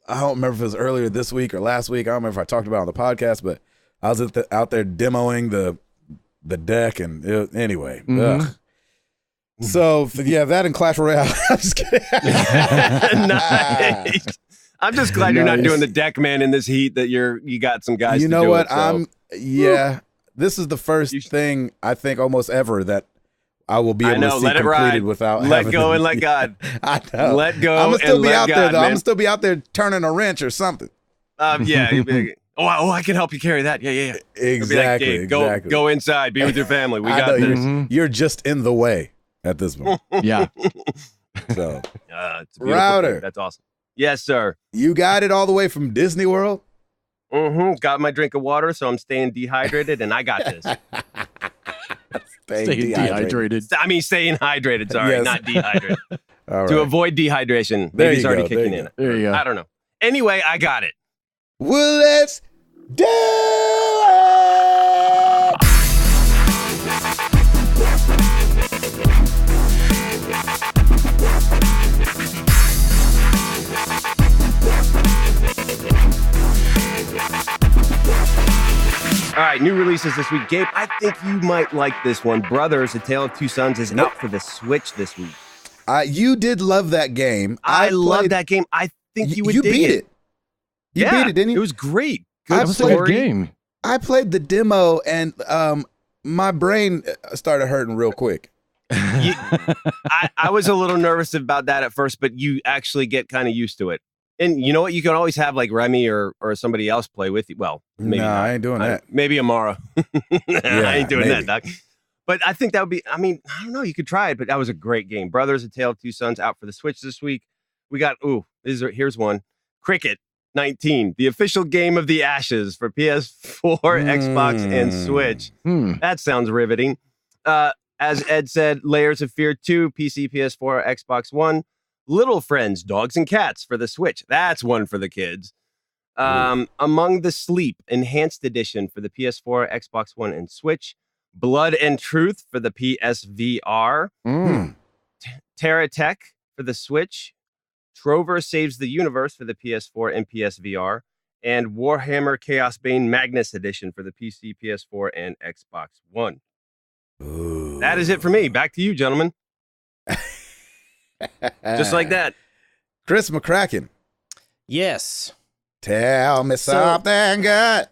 don't remember if it was earlier this week or last week. I don't remember if I talked about it on the podcast, but I was out there demoing the deck, and anyway. Ugh. So yeah, that and Clash Royale. I'm just kidding. Nice. I'm just glad you're not doing the deck man in this heat. That you got some guys. You to know do what? It, so. This is the first thing I think almost ever that I will be able to see completed without let go and let God. I know. Let go. I'm gonna still and be let out God, there though. man. I'm gonna still be out there turning a wrench or something. Yeah. I can help you carry that. Yeah. Exactly. Like, go inside. Be with your family. We got this. You're just in the way at this point. Yeah. So, it's a Router. Thing. That's awesome. Yes, sir. You got it all the way from Disney World? Got my drink of water, so I'm staying dehydrated, and I got this. Staying dehydrated. I mean, staying hydrated. Sorry, Yes. not dehydrated. All right. To avoid dehydration. There Maybe it's you already go, kicking there in. There you go. I don't know. Anyway, I got it. Well, let's do it! All right, new releases this week. Gabe, I think you might like this one. Brothers, A Tale of Two Sons is out for the Switch this week. You did love that game. I love that game. I think you would dig beat it. You beat it, didn't you? It was great. That was a good game. I played the demo and my brain started hurting real quick. I was a little nervous about that at first, but you actually get kind of used to it. And you know what? You can always have like Remy or somebody else play with you. Well, maybe not. I ain't doing that. Maybe Amara. I ain't doing that, Doc. But I think that would be, I don't know. You could try it, but that was a great game. Brothers, A Tale of Two Sons out for the Switch this week. We got, here's one. Cricket 19, the official game of the Ashes for PS4, Xbox, and Switch. That sounds riveting. As Ed said, Layers of Fear 2, PC, PS4, Xbox One. Little Friends, Dogs and Cats for the Switch. That's one for the kids. Among the Sleep, Enhanced Edition for the PS4, Xbox One, and Switch. Blood and Truth for the PSVR. Terra Tech for the Switch. Trover Saves the Universe for the PS4 and PSVR. And Warhammer Chaos Bane Magnus Edition for the PC, PS4, and Xbox One. Ooh. That is it for me. Back to you, gentlemen. Just like that. Chris McCracken. Yes. Tell me something good.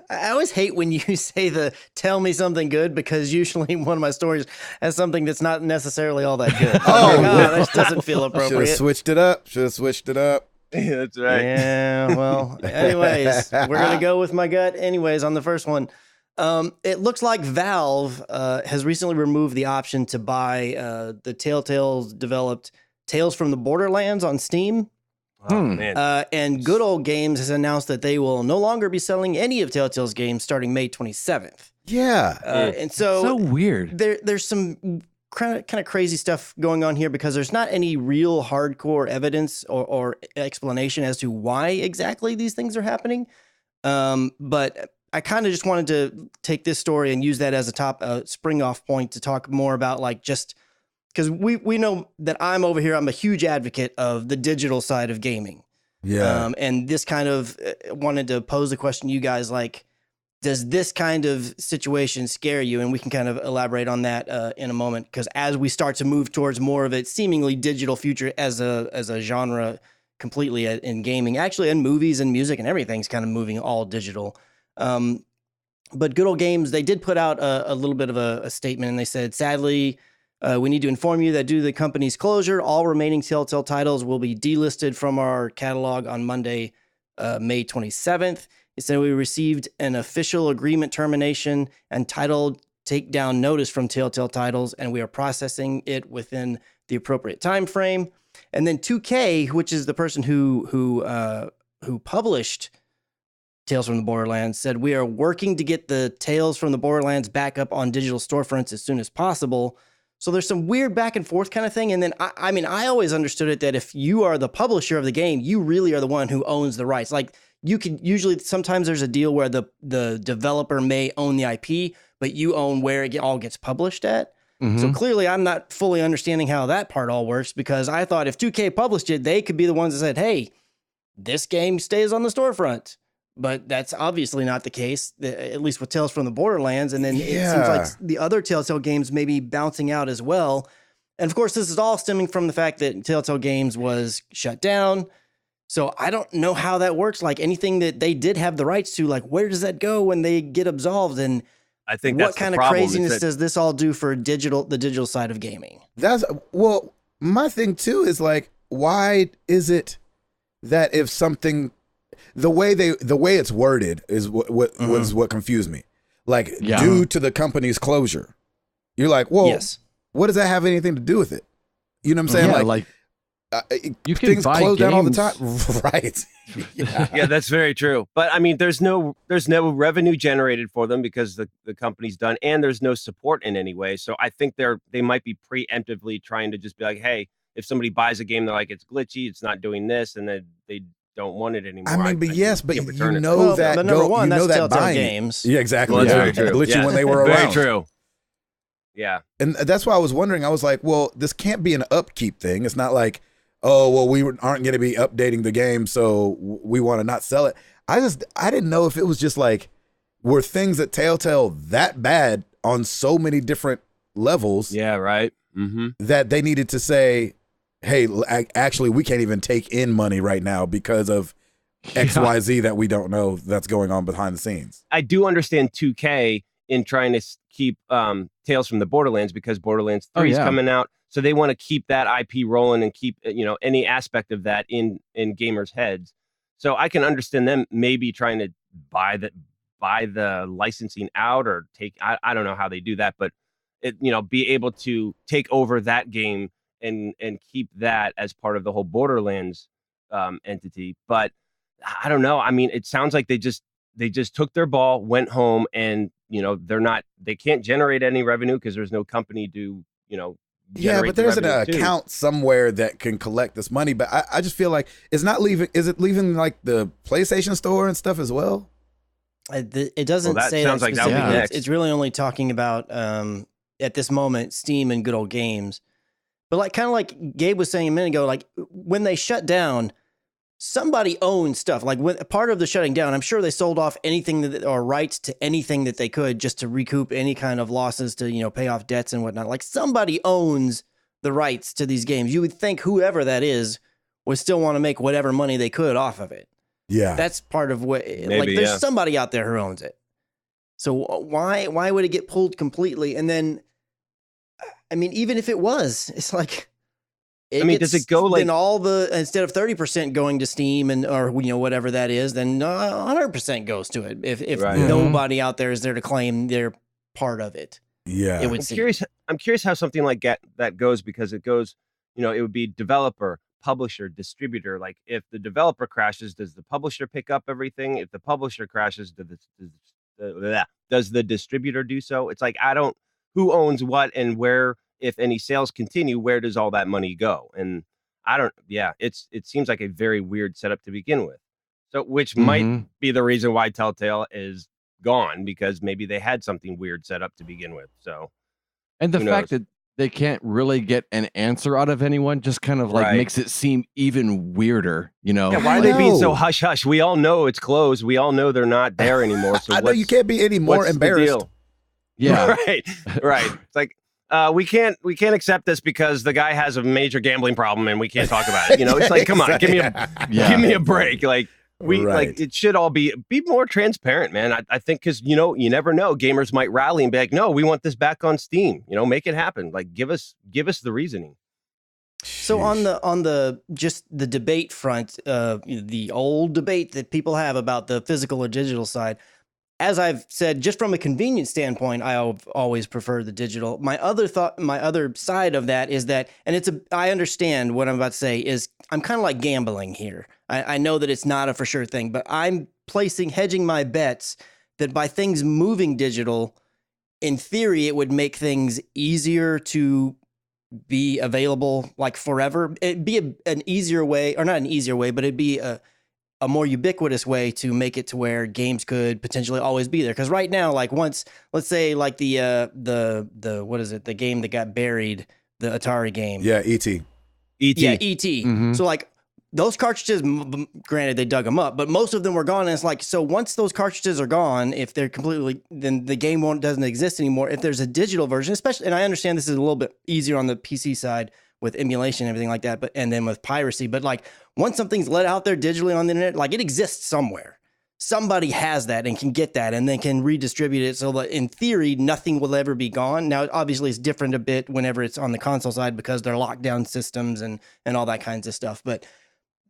I always hate when you say tell me something good, because usually one of my stories has something that's not necessarily all that good. That doesn't feel appropriate. Should have switched it up. Yeah, that's right. Yeah, well, anyways, we're going to go with my gut. Anyways, on the first one, it looks like Valve has recently removed the option to buy the TellTale developed Tales from the Borderlands on Steam. Oh, man. And Good Old Games has announced that they will no longer be selling any of TellTale's games starting May 27th. Yeah. And so weird. There's some kind of crazy stuff going on here, because there's not any real hardcore evidence or explanation as to why exactly these things are happening. But I kind of just wanted to take this story and use that as a spring off point to talk more about, like, just because we know that I'm over here. I'm a huge advocate of the digital side of gaming. Yeah. And this kind of wanted to pose the question to you guys, like, does this kind of situation scare you? And we can kind of elaborate on that in a moment, because as we start to move towards more of a seemingly digital future as a genre completely in gaming, actually, in movies and music and everything's kind of moving all digital. But Good Old Games, they did put out a little bit of a statement, and they said, sadly, we need to inform you that due to the company's closure, all remaining TellTale titles will be delisted from our catalog on Monday, May 27th. It said we received an official agreement termination and title takedown notice from TellTale Titles, and we are processing it within the appropriate time frame. And then 2K, which is the person who published Tales from the Borderlands, said we are working to get the Tales from the Borderlands back up on digital storefronts as soon as possible. So there's some weird back and forth kind of thing. And then, I always understood it that if you are the publisher of the game, you really are the one who owns the rights. Like, you could usually, sometimes there's a deal where the developer may own the IP, but you own where it all gets published at. Mm-hmm. So clearly I'm not fully understanding how that part all works, because I thought if 2K published it, they could be the ones that said, hey, this game stays on the storefront. But that's obviously not the case, at least with Tales from the Borderlands. And then it seems like the other TellTale games may be bouncing out as well. And of course, this is all stemming from the fact that TellTale Games was shut down. So I don't know how that works. Like, anything that they did have the rights to, like, where does that go when they get absolved? And I think what that's kind the of problem, craziness does this all do for the digital side of gaming? Well, my thing too is like, why is it that if something, the way it's worded is what confused me. Like, due to the company's closure, you're like, well, yes. What does that have anything to do with it? You know what I'm saying? Yeah, like you can things buy close down all the games. time, right? Yeah, that's very true. But I mean, there's no revenue generated for them because the company's done, and there's no support in any way. So I think they might be preemptively trying to just be like, hey, if somebody buys a game, they're like, it's glitchy, it's not doing this, and then they don't want it anymore. I mean, but you know that. But number one, that's TellTale buying Games. Yeah, exactly. Well, that's very true. Glitchy when they were around. Very true. Yeah. And that's why I was wondering. I was like, well, this can't be an upkeep thing. It's not like, oh, well, we aren't going to be updating the game, so we want to not sell it. I didn't know if it was just like, were things at TellTale that bad on so many different levels? Yeah, right. Mm-hmm. That they needed to say, hey, actually, we can't even take in money right now because of XYZ that we don't know that's going on behind the scenes. I do understand 2K in trying to keep Tales from the Borderlands, because Borderlands 3 is coming out. So they want to keep that IP rolling and keep, any aspect of that in gamers' heads. So I can understand them maybe trying to buy the licensing out, or take, I don't know how they do that, but be able to take over that game and keep that as part of the whole Borderlands entity. But I don't know. I mean, it sounds like they just took their ball, went home, and they can't generate any revenue because there's no company to yeah, but there's an account somewhere that can collect this money. But I just feel like is it leaving like the PlayStation Store and stuff as well? It doesn't say that specifically. It's really only talking about at this moment Steam and good old games. But kind of like Gabe was saying a minute ago, like when they shut down, somebody owns stuff. Like when part of the shutting down, I'm sure they sold off anything or rights to anything that they could just to recoup any kind of losses to, pay off debts and whatnot. Like somebody owns the rights to these games. You would think whoever that is would still want to make whatever money they could off of it. Yeah. That's part of what, there's somebody out there who owns it. So why would it get pulled completely? And then, I mean, even if it was, it's like, does it go like then instead of 30% going to Steam or whatever that is, then 100% goes to it. If nobody out there is there to claim they're part of it. Yeah. It would I'm curious how something like that goes, because it goes, it would be developer, publisher, distributor. Like if the developer crashes, does the publisher pick up everything? If the publisher crashes, does the distributor do so? It's like, who owns what and where. If any sales continue, where does all that money go? And it seems like a very weird setup to begin with. So, which might be the reason why TellTale is gone, because maybe they had something weird set up to begin with. So, and the fact that they can't really get an answer out of anyone just kind of like makes it seem even weirder, Yeah, why are they being so hush hush? We all know it's closed. We all know they're not there anymore. So I know you can't be any more embarrassed. Yeah, right. It's like, we can't accept this because the guy has a major gambling problem and we can't talk about it. It's like, come on, give me a break. Like like it should all be more transparent, man. I think because you never know, gamers might rally and be like, no, we want this back on Steam. Make it happen. Like give us the reasoning. So on the debate front, the old debate that people have about the physical or digital side. As I've said, just from a convenience standpoint, I've always preferred the digital. My other side of that is that, and I understand what I'm about to say is I'm kind of like gambling here. I know that it's not a for sure thing, but I'm hedging my bets that by things moving digital, in theory, it would make things easier to be available like forever. It'd be an easier way, or not an easier way, but it'd be a more ubiquitous way to make it to where games could potentially always be there. Because right now, like once, let's say like the what is it? The game that got buried, the Atari game. Yeah, E.T. Yeah, E.T. Mm-hmm. So like those cartridges, granted they dug them up, but most of them were gone. And it's like, so once those cartridges are gone, if they're then the game doesn't exist anymore. If there's a digital version, especially, and I understand this is a little bit easier on the PC side with emulation and everything like that, and then with piracy, but like once something's let out there digitally on the internet, like it exists somewhere. somebody has that and can get that and then can redistribute it so that in theory nothing will ever be gone. Now obviously it's different a bit whenever it's on the console side because they're lockdown systems and all that kinds of stuff. But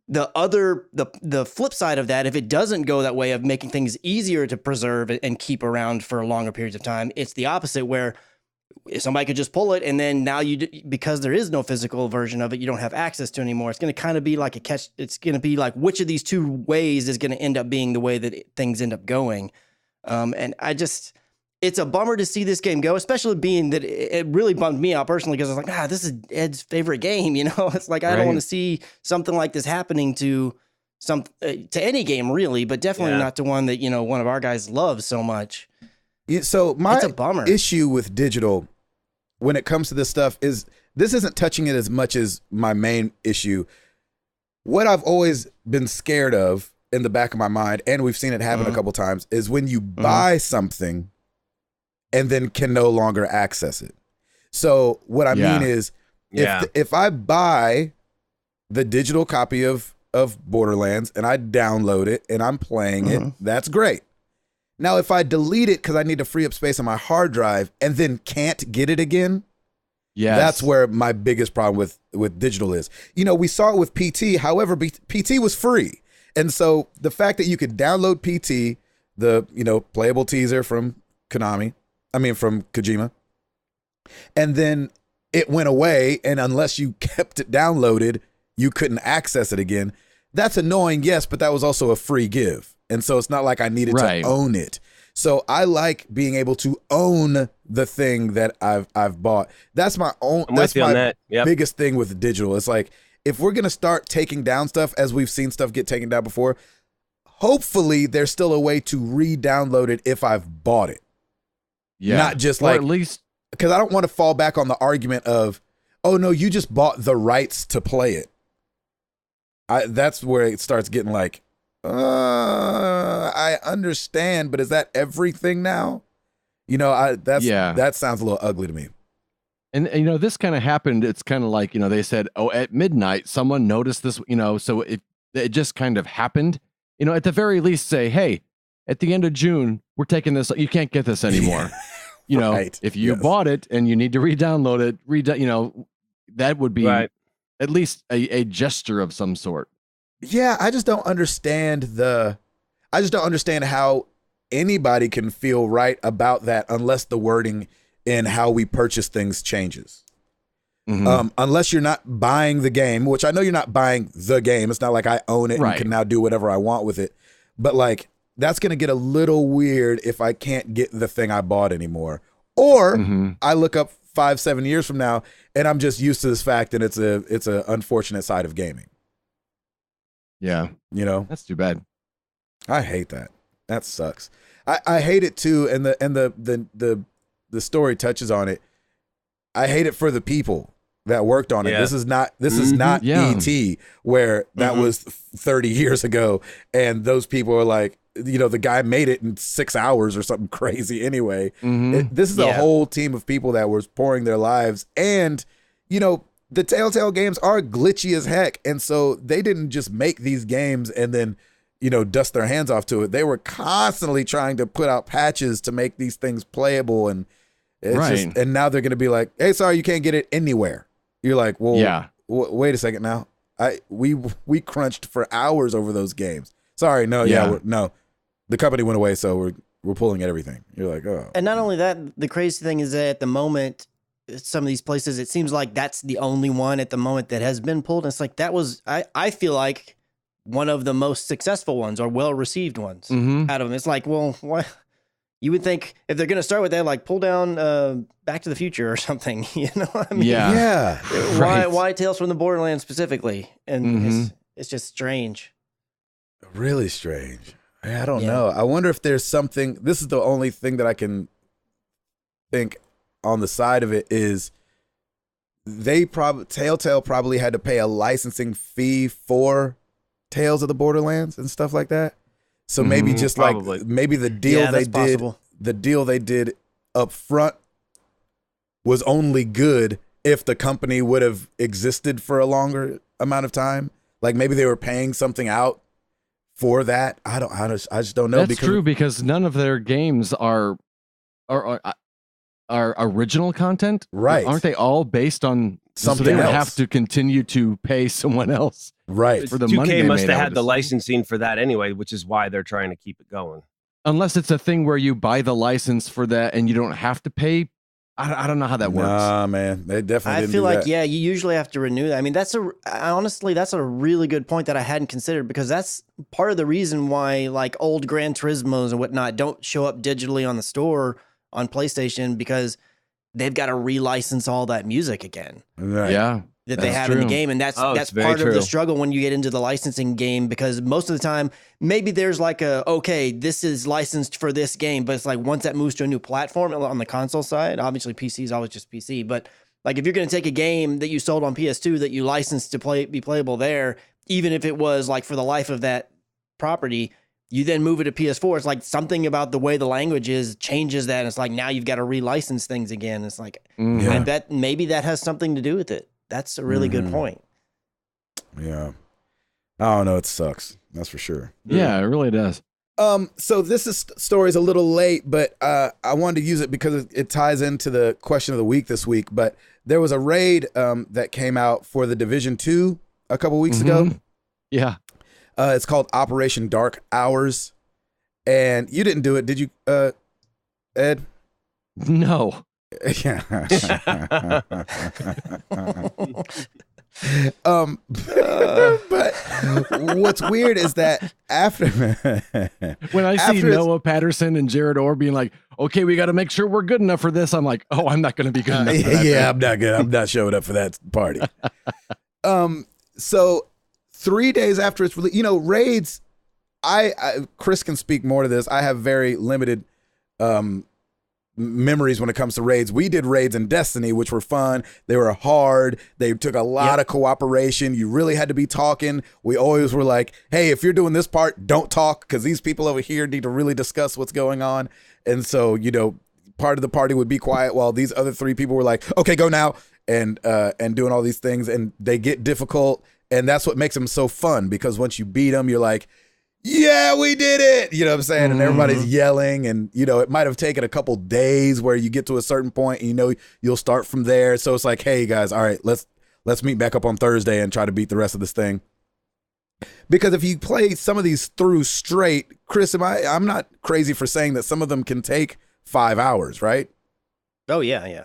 the flip side of that, if it doesn't go that way of making things easier to preserve and keep around for longer periods of time, it's the opposite where if somebody could just pull it and then now because there is no physical version of it, you don't have access to anymore. It's going to kind of be like a catch. It's going to be like which of these two ways is going to end up being the way that things end up going. And it's a bummer to see this game go, especially being that it really bummed me out personally because I was like, this is Ed's favorite game. You know, it's like, I don't want to see something like this happening to any game really, but definitely not to one that, you know, one of our guys loves so much. So my it's a bummer. issue with digital when it comes to this stuff is this isn't touching it as much as my main issue. What I've always been scared of in the back of my mind, and we've seen it happen a couple times, is when you buy something and then can no longer access it. So what I mean is if I buy the digital copy of Borderlands and I download it and I'm playing it, that's great. Now, if I delete it because I need to free up space on my hard drive and then can't get it again, that's where my biggest problem with digital is. You know, we saw it with PT. However, PT was free. And so the fact that you could download PT, the, you know, playable teaser from from Kojima, and then it went away, and unless you kept it downloaded, you couldn't access it again. That's annoying, yes, but that was also a free give. And so it's not like I needed to own it. So I like being able to own the thing that I've bought. That's my own. That's my biggest thing with digital. It's like if we're gonna start taking down stuff, as we've seen stuff get taken down before, hopefully there's still a way to re-download it if I've bought it. Yeah, not just or like at least because I don't want to fall back on the argument of, oh no, you just bought the rights to play it. That's where it starts getting like. I understand, but is that everything now? You know, that sounds a little ugly to me. And you know, this kind of happened. It's kind of like, you know, they said, oh, at midnight, someone noticed this, you know, so it just kind of happened. You know, at the very least say, hey, at the end of June, we're taking this. You can't get this anymore. You know, if you bought it and you need to re-download it, you know, that would be at least a gesture of some sort. Yeah, I just don't understand how anybody can feel right about that unless the wording in how we purchase things changes. Unless you're not buying the game, which I know you're not buying the game. It's not like I own it and can now do whatever I want with it. But like, that's going to get a little weird if I can't get the thing I bought anymore. Or I look up 5-7 years from now and I'm just used to this fact and it's a unfortunate side of gaming. Yeah. You know, that's too bad. I hate that. That sucks. I hate it too. And the story touches on it. I hate it for the people that worked on it. This is not ET where that was 30 years ago. And those people are like, you know, the guy made it in 6 hours or something crazy anyway. This is a whole team of people that was pouring their lives. And, you know, the TellTale games are glitchy as heck. And so they didn't just make these games and then, you know, dust their hands off to it. They were constantly trying to put out patches to make these things playable. And it's just, and now they're going to be like, hey, sorry, you can't get it anywhere. You're like, well, wait a second now. We crunched for hours over those games. Sorry. No. No, the company went away. So we're pulling at everything. You're like, oh. And not only that, the crazy thing is that at the moment, some of these places, it seems like that's the only one at the moment that has been pulled. And it's like, that was, I feel like one of the most successful ones or well-received ones out of them. It's like, well, what? You would think if they're going to start with that, like pull down Back to the Future or something, you know what I mean? Yeah. Why Tales from the Borderlands specifically? And it's just strange. Really strange. I don't know. I wonder if there's something, this is the only thing that I can think on the side of it is TellTale probably had to pay a licensing fee for Tales of the Borderlands and stuff like that. So maybe just probably. Like maybe the deal they did up front was only good if the company would have existed for a longer amount of time. Like maybe they were paying something out for that. I just don't know. That's true, because none of their games are original content, right? Aren't they all based on something? So they would else. have to continue to pay someone else, right? For the 2K money they must made, have I had would the assume. licensing for that anyway, which is why they're trying to keep it going. Unless it's a thing where you buy the license for that and you don't have to pay. I don't know how that works. Nah, man, they definitely. I feel like that. you usually have to renew that. I mean, honestly, that's a really good point that I hadn't considered, because that's part of the reason why like old Gran Turismos and whatnot don't show up digitally on the store on PlayStation, because they've got to relicense all that music again. Right. Yeah. That they have in the game, and that's part of the struggle when you get into the licensing game, because most of the time maybe there's like okay, this is licensed for this game, but it's like once that moves to a new platform on the console side, obviously PC is always just PC, but like if you're going to take a game that you sold on PS2 that you licensed to be playable there, even if it was like for the life of that property, you then move it to PS4, it's like something about the way the language is changes that, and it's like now you've got to relicense things again. It's like I bet maybe that has something to do with it. That's a really good point. Yeah. I don't know. It sucks. That's for sure. Yeah, it really does. So this story's a little late, but I wanted to use it because it ties into the question of the week this week. But there was a raid that came out for the Division 2 a couple weeks ago. Yeah. It's called Operation Dark Hours. And you didn't do it, did you, Ed? No. Yeah. But what's weird is that after when I see Noah Patterson and Jared Orr being like, okay, we got to make sure we're good enough for this, I'm like, oh, I'm not going to be good enough for that. Yeah, I'm not good. I'm not showing up for that party. So 3 days after it's released, raids, Chris can speak more to this. I have very limited memories when it comes to raids. We did raids in Destiny, which were fun. They were hard. They took a lot of cooperation. You really had to be talking. We always were like, hey, if you're doing this part, don't talk, because these people over here need to really discuss what's going on. And so, part of the party would be quiet while these other 3 people were like, okay, go now, and doing all these things. And they get difficult, and that's what makes them so fun, because once you beat them, you're like, yeah, we did it. You know what I'm saying? And everybody's yelling, and, it might have taken a couple days where you get to a certain point and, you'll start from there. So it's like, hey guys, all right, let's meet back up on Thursday and try to beat the rest of this thing. Because if you play some of these through straight, Chris, I'm not crazy for saying that some of them can take 5 hours, right? Oh yeah. Yeah.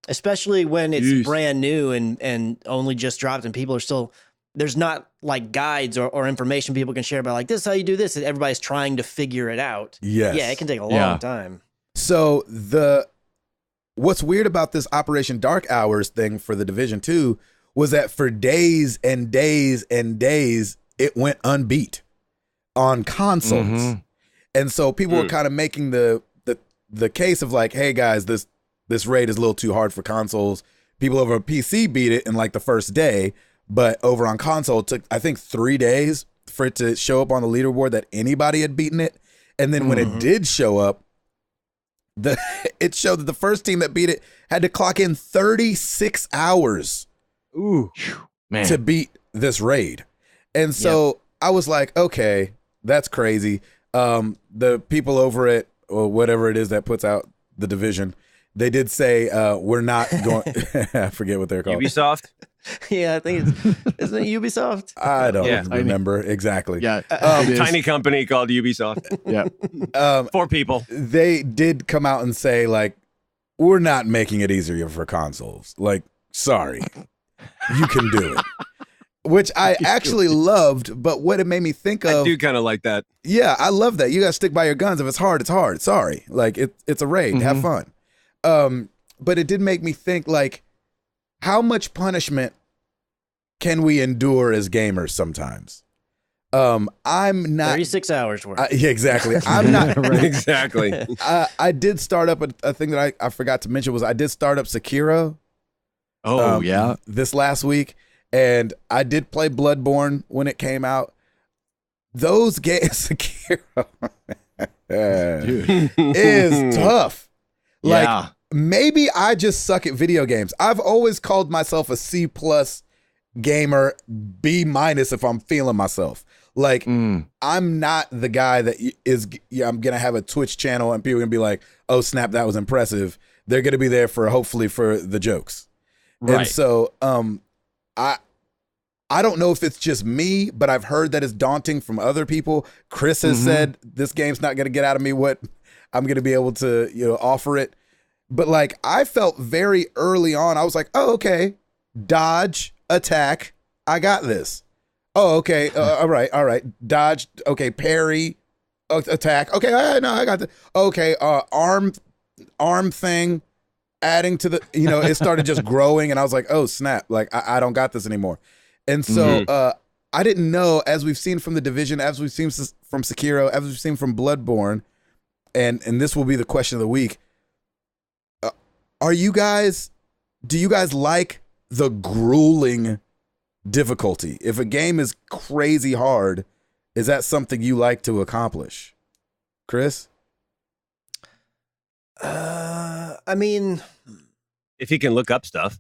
Especially when it's brand new and only just dropped, and people are still, there's not like guides or information people can share about like, this is how you do this. And everybody's trying to figure it out. Yes. Yeah, it can take a long time. So what's weird about this Operation Dark Hours thing for the Division 2 was that for days and days and days, it went unbeat on consoles. And so people were kind of making the case of like, hey guys, this raid is a little too hard for consoles. People over on PC beat it in like the first day. But over on console, it took, I think, 3 days for it to show up on the leaderboard that anybody had beaten it. And then when it did show up, it showed that the first team that beat it had to clock in 36 hours to beat this raid. And so I was like, okay, that's crazy. The people over at, or whatever it is that puts out the Division, they did say we're not going. I forget what they're called. Ubisoft. Yeah, I think isn't it Ubisoft? I don't remember exactly. Yeah, tiny company called Ubisoft. Yeah, 4 people. They did come out and say like, we're not making it easier for consoles. Like, sorry, you can do it. Which I actually loved, but what it made me think of, I do kind of like that. Yeah, I love that. You got to stick by your guns. If it's hard, it's hard. Sorry, like it's a raid. Have fun. But it did make me think like, how much punishment can we endure as gamers sometimes? I'm not 36 hours worth. Yeah, exactly. I'm not exactly. I did start up a thing that I forgot to mention was I did start up Sekiro. This last week, and I did play Bloodborne when it came out. Those games, Sekiro, is tough. Like, maybe I just suck at video games. I've always called myself a C+ gamer, B- if I'm feeling myself. Like, I'm not the guy that I'm going to have a Twitch channel and people are going to be like, oh, snap, that was impressive. They're going to be there hopefully for the jokes. Right. And so I don't know if it's just me, but I've heard that it's daunting from other people. Chris has said this game's not going to get out of me what I'm going to be able to, offer it. But like, I felt very early on, I was like, oh, okay, dodge, attack, I got this. Oh, okay. All right. Dodge. Okay. Parry. Attack. Okay. No, I got the. Okay. Arm thing. Adding to the. It started just growing, and I was like, oh snap! Like I don't got this anymore. And so I didn't know, as we've seen from The Division, as we've seen from Sekiro, as we've seen from Bloodborne, and this will be the question of the week. Do you guys like the grueling difficulty? If a game is crazy hard, is that something you like to accomplish? Chris? I mean, if he can look up stuff.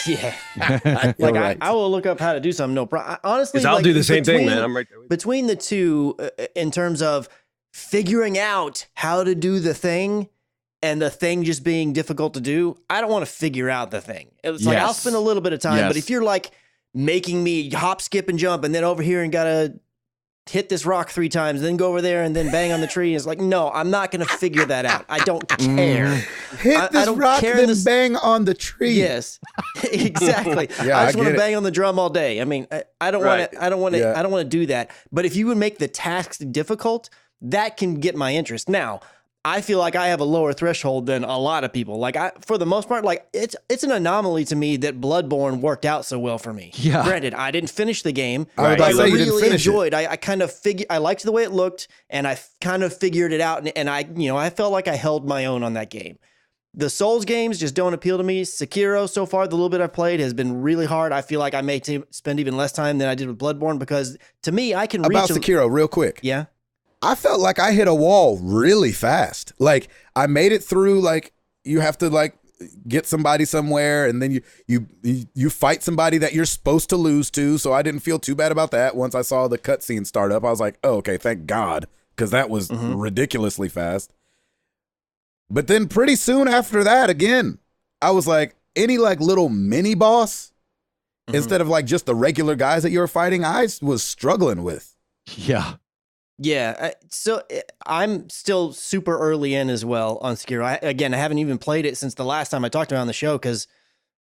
Yeah. Like right. I will look up how to do something. No problem. Honestly, I'll do the same thing, man. I'm right there. Between the two, in terms of figuring out how to do the thing and the thing just being difficult to do, I don't want to figure out the thing. It's like, I'll spend a little bit of time, but if you're like making me hop, skip, and jump, and then over here and gotta hit this rock 3 times, then go over there and then bang on the tree, it's like, no, I'm not gonna figure that out. I don't care. Hit this rock, then bang on the tree. Yes, exactly. I just want to bang on the drum all day. I mean, I don't want to. I don't want to. I don't want to do that. But if you would make the tasks difficult, that can get my interest. Now, I feel like I have a lower threshold than a lot of people. Like for the most part, like it's an anomaly to me that Bloodborne worked out so well for me. Yeah. Granted, I didn't finish the game. I really enjoyed. I kind of I liked the way it looked, and I kind of figured it out. And I felt like I held my own on that game. The Souls games just don't appeal to me. Sekiro, so far, the little bit I've played has been really hard. I feel like I may spend even less time than I did with Bloodborne, because to me, I can reach about Sekiro real quick. Yeah. I felt like I hit a wall really fast. Like I made it through. Like you have to like get somebody somewhere, and then you fight somebody that you're supposed to lose to. So I didn't feel too bad about that. Once I saw the cutscene start up, I was like, oh, okay, thank God, because that was ridiculously fast. But then pretty soon after that, again, I was like, any like little mini boss instead of like just the regular guys that you were fighting, I was struggling with. Yeah. Yeah, so I'm still super early in as well on Sekiro. I haven't even played it since the last time I talked about it on the show, because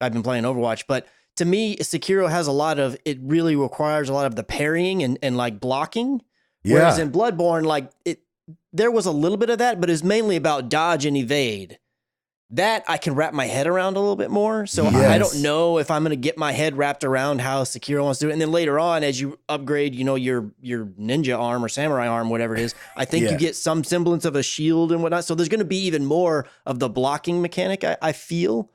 I've been playing Overwatch. But to me, Sekiro has it really requires a lot of the parrying and like blocking. Whereas in Bloodborne, like there was a little bit of that, but it's mainly about dodge and evade. That I can wrap my head around a little bit more. So I don't know if I'm going to get my head wrapped around how Sekiro wants to do it. And then later on, as you upgrade, your ninja arm or samurai arm, whatever it is, I think you get some semblance of a shield and whatnot. So there's going to be even more of the blocking mechanic, I feel.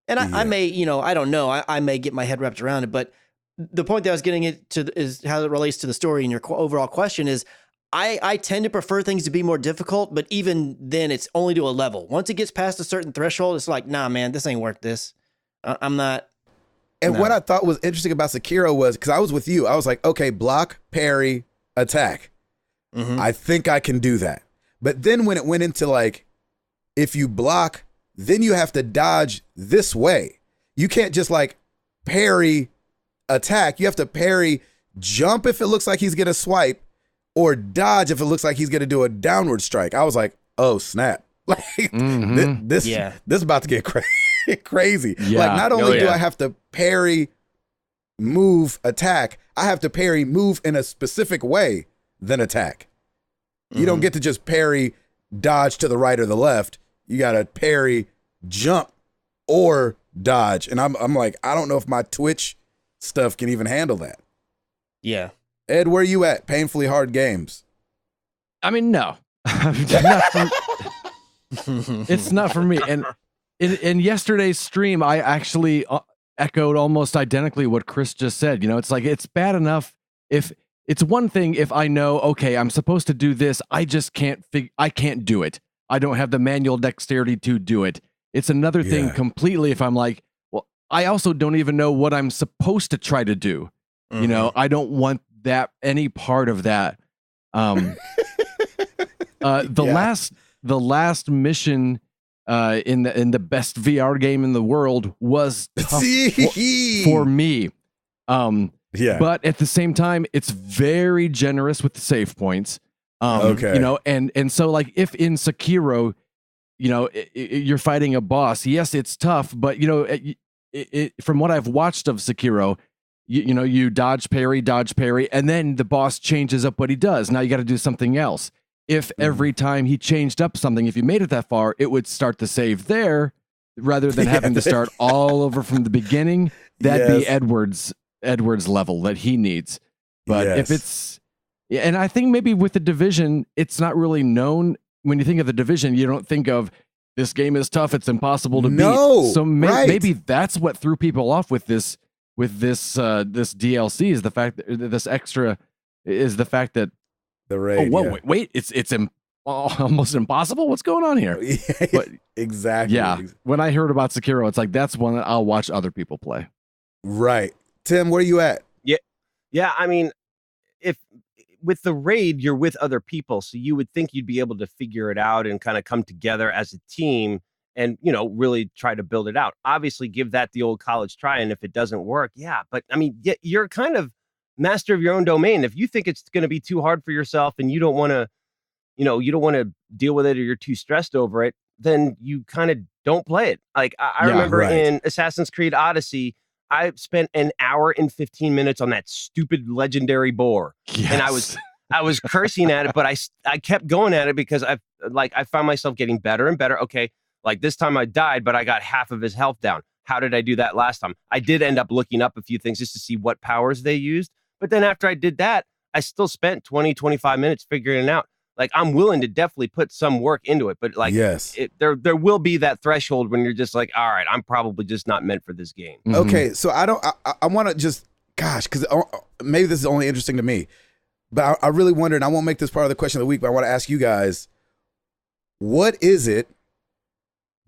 And I may, I don't know. I may get my head wrapped around it. But the point that I was getting is how it relates to the story and your overall question is, I tend to prefer things to be more difficult, but even then it's only to a level. Once it gets past a certain threshold, it's like, nah, man, this ain't worth this. I'm not. And what I thought was interesting about Sekiro was, because I was with you, I was like, okay, block, parry, attack. I think I can do that. But then when it went into like, if you block, then you have to dodge this way. You can't just like parry, attack. You have to parry, jump if it looks like he's going to swipe, or dodge if it looks like he's going to do a downward strike. I was like, oh, snap. Like this is about to get crazy. Yeah. Like not only do I have to parry, move, attack, I have to parry, move in a specific way, then attack. You don't get to just parry, dodge to the right or the left. You got to parry, jump, or dodge. And I'm like, I don't know if my Twitch stuff can even handle that. Yeah. Ed, where are you at? Painfully hard games. I mean, no. It's not for me. And in yesterday's stream, I actually echoed almost identically what Chris just said. It's like, it's bad enough if it's one thing if I know, okay, I'm supposed to do this. I just can't I can't do it. I don't have the manual dexterity to do it. It's another thing completely if I'm like, well, I also don't even know what I'm supposed to try to do. I don't want any part of that. The last mission in the best VR game in the world was tough for me. But at the same time, it's very generous with the save points. And so like if in Sekiro, you're fighting a boss, yes, it's tough, but from what I've watched of Sekiro, you dodge parry, and then the boss changes up what he does. Now you got to do something else. If every time he changed up something, if you made it that far, it would start the save there rather than having to start all over from the beginning. That'd be Edward's level that he needs. But if it's, and I think maybe with the Division, it's not really known. When you think of the Division, you don't think of this game is tough, it's impossible to beat. So maybe that's what threw people off with this DLC is the fact that this extra is the fact that the raid. Wait, it's almost impossible. What's going on here? But, exactly. Yeah. When I heard about Sekiro, it's like that's one that I'll watch other people play. Right. Tim, where are you at? Yeah. I mean, if with the raid, you're with other people, so you would think you'd be able to figure it out and kind of come together as a team and, really try to build it out. Obviously, give that the old college try. And if it doesn't work, but I mean, you're kind of master of your own domain. If you think it's going to be too hard for yourself and you don't want to, you don't want to deal with it or you're too stressed over it, then you kind of don't play it. Like I remember in Assassin's Creed Odyssey, I spent an hour and 15 minutes on that stupid legendary boar. Yes. And I was cursing at it, but I kept going at it because I found myself getting better and better. Okay. Like this time I died, but I got half of his health down. How did I do that last time? I did end up looking up a few things just to see what powers they used. But then after I did that, I still spent 20, 25 minutes figuring it out. Like I'm willing to definitely put some work into it, but like there will be that threshold when you're just like, all right, I'm probably just not meant for this game. Mm-hmm. Okay, so I want to just, because maybe this is only interesting to me, but I really wonder, and I won't make this part of the question of the week, but I want to ask you guys, what is it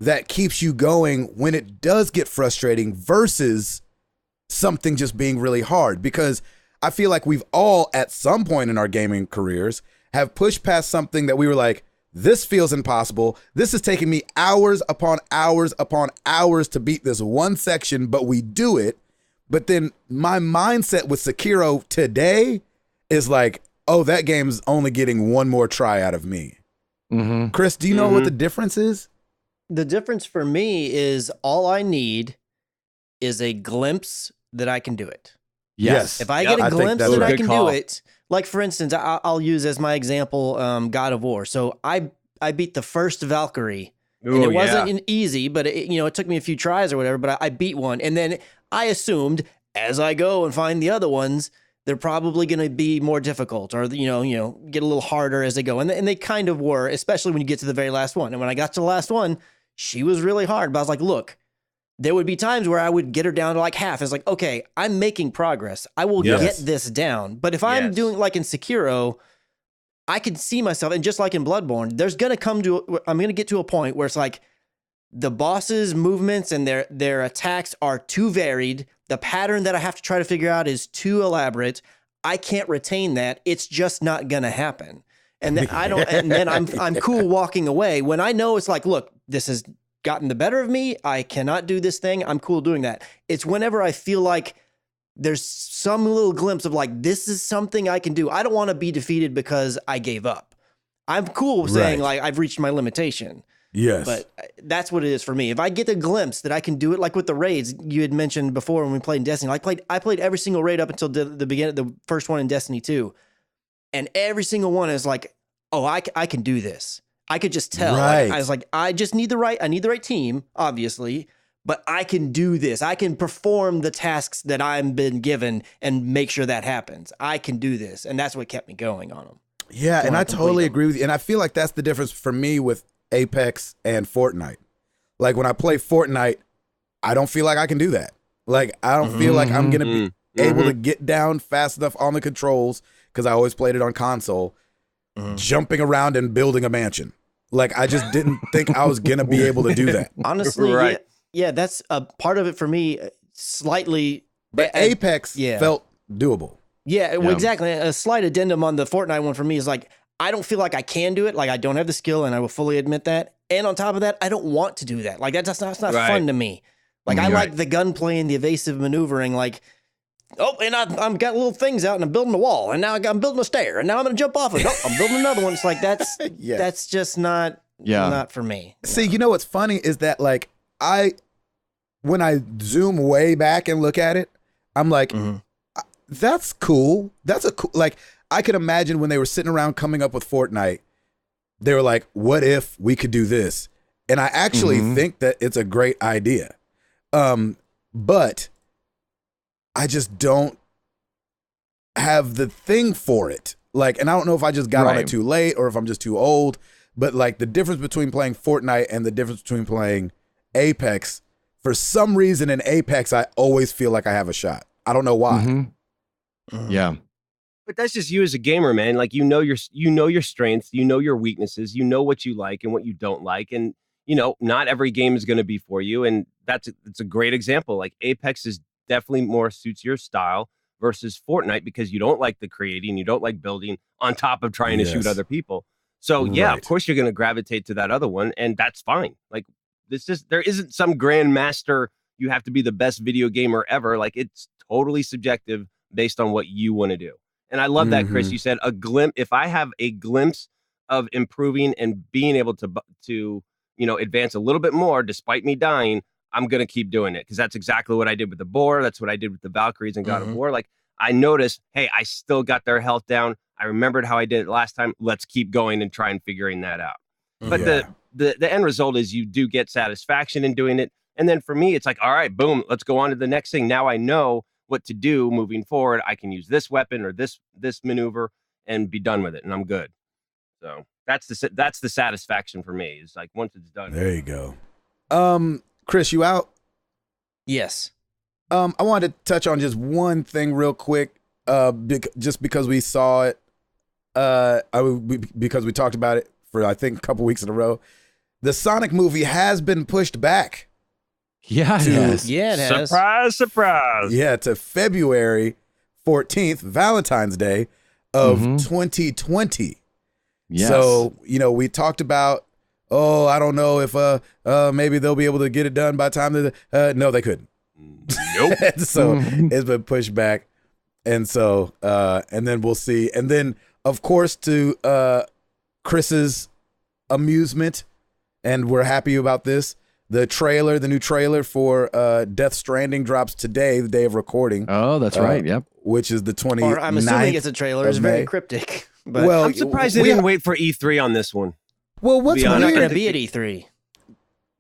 that keeps you going when it does get frustrating versus something just being really hard? Because I feel like we've all, at some point in our gaming careers, have pushed past something that we were like, this feels impossible. This is taking me hours upon hours upon hours to beat this one section, but we do it. But then my mindset with Sekiro today is like, oh, that game's only getting one more try out of me. Mm-hmm. Chris, do you know what the difference is? The difference for me is all I need is a glimpse that I can do it. Yes. If I get a glimpse that I can do it, like for instance, I'll use as my example God of War. So I beat the first Valkyrie, and it wasn't easy, but it took me a few tries or whatever. But I beat one, and then I assumed as I go and find the other ones, they're probably going to be more difficult, or get a little harder as they go, and they kind of were, especially when you get to the very last one. And when I got to the last one, she was really hard. But I was like, look. There would be times where I would get her down to like half. It's like, okay, I'm making progress. I will get this down. But if I'm doing like in Sekiro, I can see myself, and just like in Bloodborne, I'm going to get to a point where it's like the boss's movements and their attacks are too varied. The pattern that I have to try to figure out is too elaborate. I can't retain that. It's just not going to happen. And then I'm cool walking away when I know it's like, look, this has gotten the better of me. I cannot do this thing. I'm cool doing that. It's whenever I feel like there's some little glimpse of like, this is something I can do. I don't want to be defeated because I gave up. I'm cool saying like, I've reached my limitation. Yes. But that's what it is for me. If I get a glimpse that I can do it, like with the raids you had mentioned before when we played in Destiny, I played every single raid up until the beginning, the first one in Destiny 2. And every single one is like, oh, I can do this. I could just tell. Right. I was like, I need the right team, obviously, but I can do this. I can perform the tasks that I've been given and make sure that happens. I can do this. And that's what kept me going on them. Yeah, and I totally agree with you. And I feel like that's the difference for me with Apex and Fortnite. Like when I play Fortnite, I don't feel like I can do that. Like I don't feel like I'm going to be able to get down fast enough on the controls, because I always played it on console, jumping around and building a mansion. Like, I just didn't think I was going to be able to do that. Honestly, yeah, that's a part of it for me, slightly. But Apex felt doable. Yeah, well, exactly. A slight addendum on the Fortnite one for me is like, I don't feel like I can do it. Like, I don't have the skill, and I will fully admit that. And on top of that, I don't want to do that. Like, that's not fun to me. Like, I like the gunplay and the evasive maneuvering. Like, oh, and I'm got little things out, and I'm building a wall, and now I'm building a stair, and now I'm going to jump off it. Oh, I'm building another one. It's like, that's just not for me. See, you know what's funny is that, like, when I zoom way back and look at it, I'm like, that's cool. That's a cool, like, I could imagine when they were sitting around coming up with Fortnite, they were like, what if we could do this? And I actually think that it's a great idea. But I just don't have the thing for it. Like, and I don't know if I just got on it too late or if I'm just too old, but like the difference between playing Fortnite and the difference between playing Apex, for some reason in Apex, I always feel like I have a shot. I don't know why. Yeah. But that's just you as a gamer, man. Like, you know your strengths, you know your weaknesses, you know what you like and what you don't like. And, you know, not every game is going to be for you. And it's a great example. Like, Apex is definitely more suits your style versus Fortnite, because you don't like the creating, you don't like building on top of trying to shoot other people. So yeah, of course you're going to gravitate to that other one, and that's fine. Like, there isn't some grandmaster, you have to be the best video gamer ever. Like, it's totally subjective based on what you want to do. And I love that, Chris. You said if I have a glimpse of improving and being able to you know, advance a little bit more despite me dying, I'm going to keep doing it, because that's exactly what I did with the Boar. That's what I did with the Valkyries and God of War. Like, I noticed, hey, I still got their health down. I remembered how I did it last time. Let's keep going and try and figuring that out. But the end result is you do get satisfaction in doing it. And then for me, it's like, all right, boom, let's go on to the next thing. Now I know what to do moving forward. I can use this weapon or this maneuver and be done with it, and I'm good. So that's the satisfaction for me. It's like, once it's done. There you go. Chris, you out? Yes. I wanted to touch on just one thing real quick, just because we saw it, because we talked about it for, I think, a couple weeks in a row. The Sonic movie has been pushed back. Yeah, it has. Yeah, it has. Surprise, surprise. Yeah, to February 14th, Valentine's Day of 2020. Yes. So, you know, we talked about, I don't know if maybe they'll be able to get it done by the time no, they couldn't. Nope. So it's been pushed back. And so and then we'll see. And then, of course, to Chris's amusement, and we're happy about this, the new trailer for Death Stranding drops today, the day of recording. Oh, that's right. Yep. Which is the 29th. Or I'm assuming it's a trailer. It's very cryptic. But well, I'm surprised they didn't wait for E3 on this one. Well, what's weird? Not going weird? to be at E3.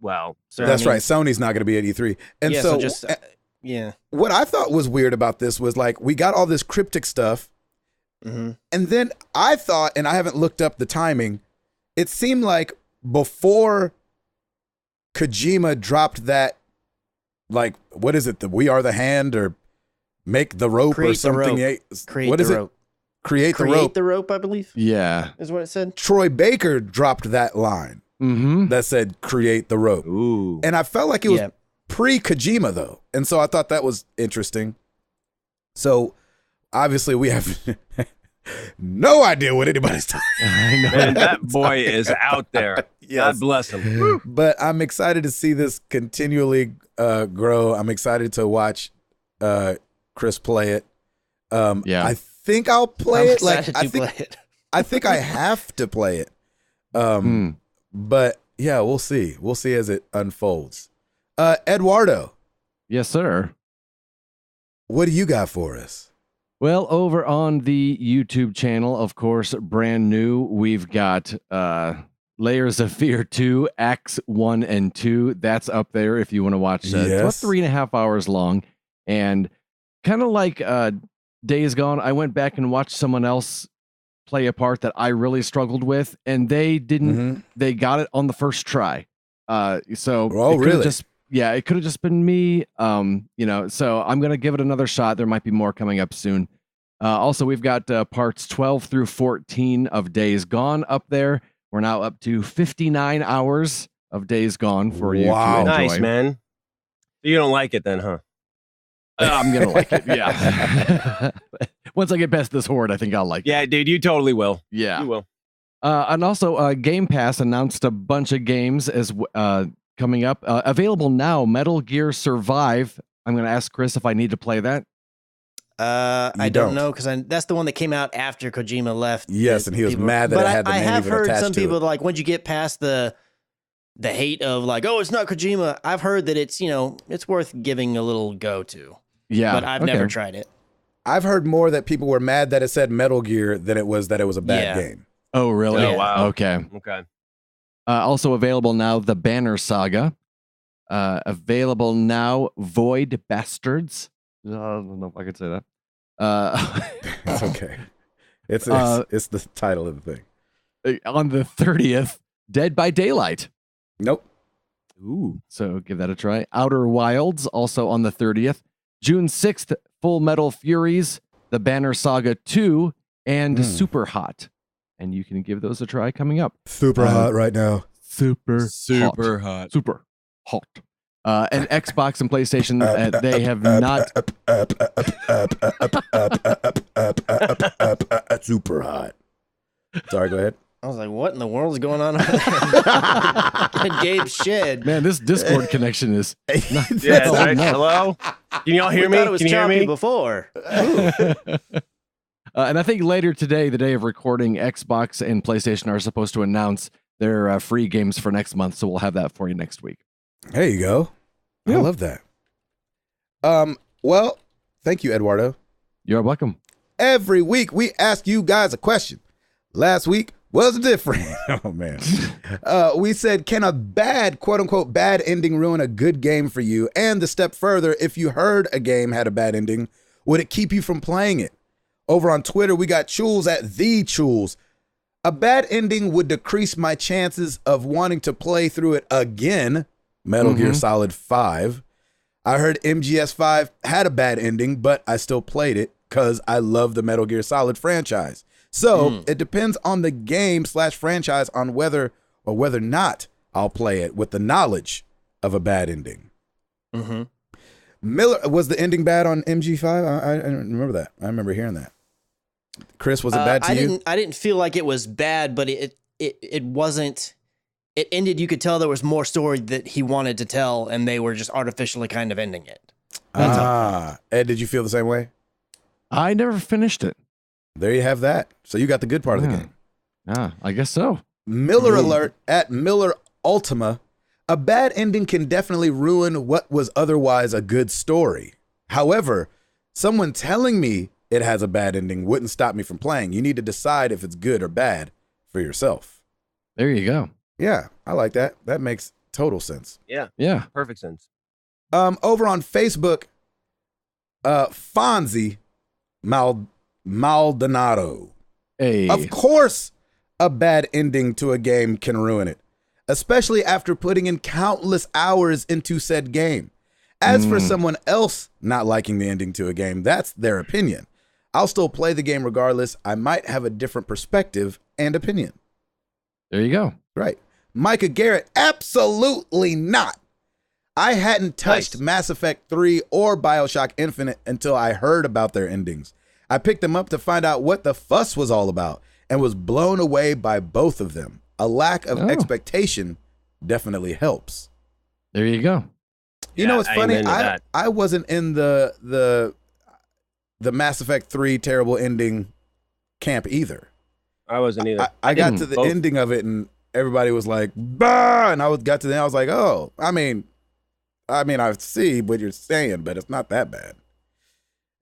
Well, so that's right. Sony's not going to be at E3. And yeah, so just what I thought was weird about this was, like, we got all this cryptic stuff. And then I thought, and I haven't looked up the timing, it seemed like before Kojima dropped that, like, what is it? The We Are the Hand, or Make the Rope, Create or something. The rope. What is it? Create the Rope. The Rope, I believe. Yeah. Is what it said. Troy Baker dropped that line that said Create the Rope. Ooh. And I felt like it was pre-Kojima, though. And so I thought that was interesting. So obviously we have no idea what anybody's talking about. I know. Man, that boy is out there. Yes. God bless him. But I'm excited to see this continually grow. I'm excited to watch Chris play it. I think I'll play it. I think I have to play it. But yeah, we'll see. We'll see as it unfolds. Eduardo. Yes, sir. What do you got for us? Well, over on the YouTube channel, of course, brand new, we've got Layers of Fear 2, Acts 1 and 2. That's up there if you want to watch. It's about 3.5 hours long. And kind of like Days Gone, I went back and watched someone else play a part that I really struggled with, and they didn't. They got it on the first try. Really? It could have just been me. So I'm gonna give it another shot. There might be more coming up soon. Also, we've got parts 12 through 14 of Days Gone up there. We're now up to 59 hours of Days Gone for you to enjoy. Nice, man. You don't like it then, huh? I'm gonna like it, yeah. Once I get past this horde, I think I'll like it. Yeah, dude, you totally will. Yeah. You will. And also, Game Pass announced a bunch of games as coming up. Available now, Metal Gear Survive. I'm going to ask Chris if I need to play that. I don't know, because that's the one that came out after Kojima left. Yes, and he was mad that it had the name even attached to it. I have heard some people, like, once you get past the hate of, like, oh, it's not Kojima, I've heard that it's, it's worth giving a little go to. Yeah. But I've never tried it. I've heard more that people were mad that it said Metal Gear than it was that it was a bad game. Oh, really? Oh, wow. Okay. Okay. Also available now, The Banner Saga. Available now, Void Bastards. I don't know if I could say that. It's okay. It's the title of the thing. On the 30th, Dead by Daylight. Nope. Ooh. So give that a try. Outer Wilds, also on the 30th. June 6th, Full Metal Furies, The Banner Saga 2, and Super Hot. And you can give those a try coming up. Super hot right now. Super hot. Super hot. And Xbox and PlayStation, they have not. Super hot. Sorry, go ahead. I was like, what in the world is going on over there? Gabe's shed. Man, this Discord connection is not right. Hello? Can y'all hear me? It was Can you hear me? Before. And I think later today, the day of recording, Xbox and PlayStation are supposed to announce their free games for next month. So we'll have that for you next week. There you go. Yeah. I love that. Well, thank you, Eduardo. You're welcome. Every week we ask you guys a question. Last week was different. Oh, man. We said, can a bad, quote unquote, bad ending ruin a good game for you? And the step further, if you heard a game had a bad ending, would it keep you from playing it? Over on Twitter, we got Chules at the Chules. A bad ending would decrease my chances of wanting to play through it again. Metal Gear Solid 5. I heard MGS5 had a bad ending, but I still played it because I love the Metal Gear Solid franchise. So it depends on the game / franchise on whether or not I'll play it with the knowledge of a bad ending. Miller, was the ending bad on MG5? I remember that. I remember hearing that. Chris, was it bad to you? I didn't feel like it was bad, but it wasn't. It ended. You could tell there was more story that he wanted to tell, and they were just artificially kind of ending it. Ed, did you feel the same way? I never finished it. There you have that. So you got the good part of the game. Yeah, I guess so. Miller alert at Miller Ultima. A bad ending can definitely ruin what was otherwise a good story. However, someone telling me it has a bad ending wouldn't stop me from playing. You need to decide if it's good or bad for yourself. There you go. Yeah, I like that. That makes total sense. Yeah. Perfect sense. Over on Facebook, Fonzie Maldonado. Hey. Of course, a bad ending to a game can ruin it, especially after putting in countless hours into said game. As for someone else not liking the ending to a game, that's their opinion. I'll still play the game regardless. I might have a different perspective and opinion. There you go. Right. Micah Garrett, absolutely not. I hadn't touched Mass Effect 3 or BioShock Infinite until I heard about their endings. I picked them up to find out what the fuss was all about and was blown away by both of them. A lack of expectation definitely helps. There you go. You know what's funny? I wasn't in the Mass Effect 3 terrible ending camp either. I wasn't either. I got to the ending of it and everybody was like, bah! And I got to the end, I was like, oh, I mean, I see what you're saying, but it's not that bad.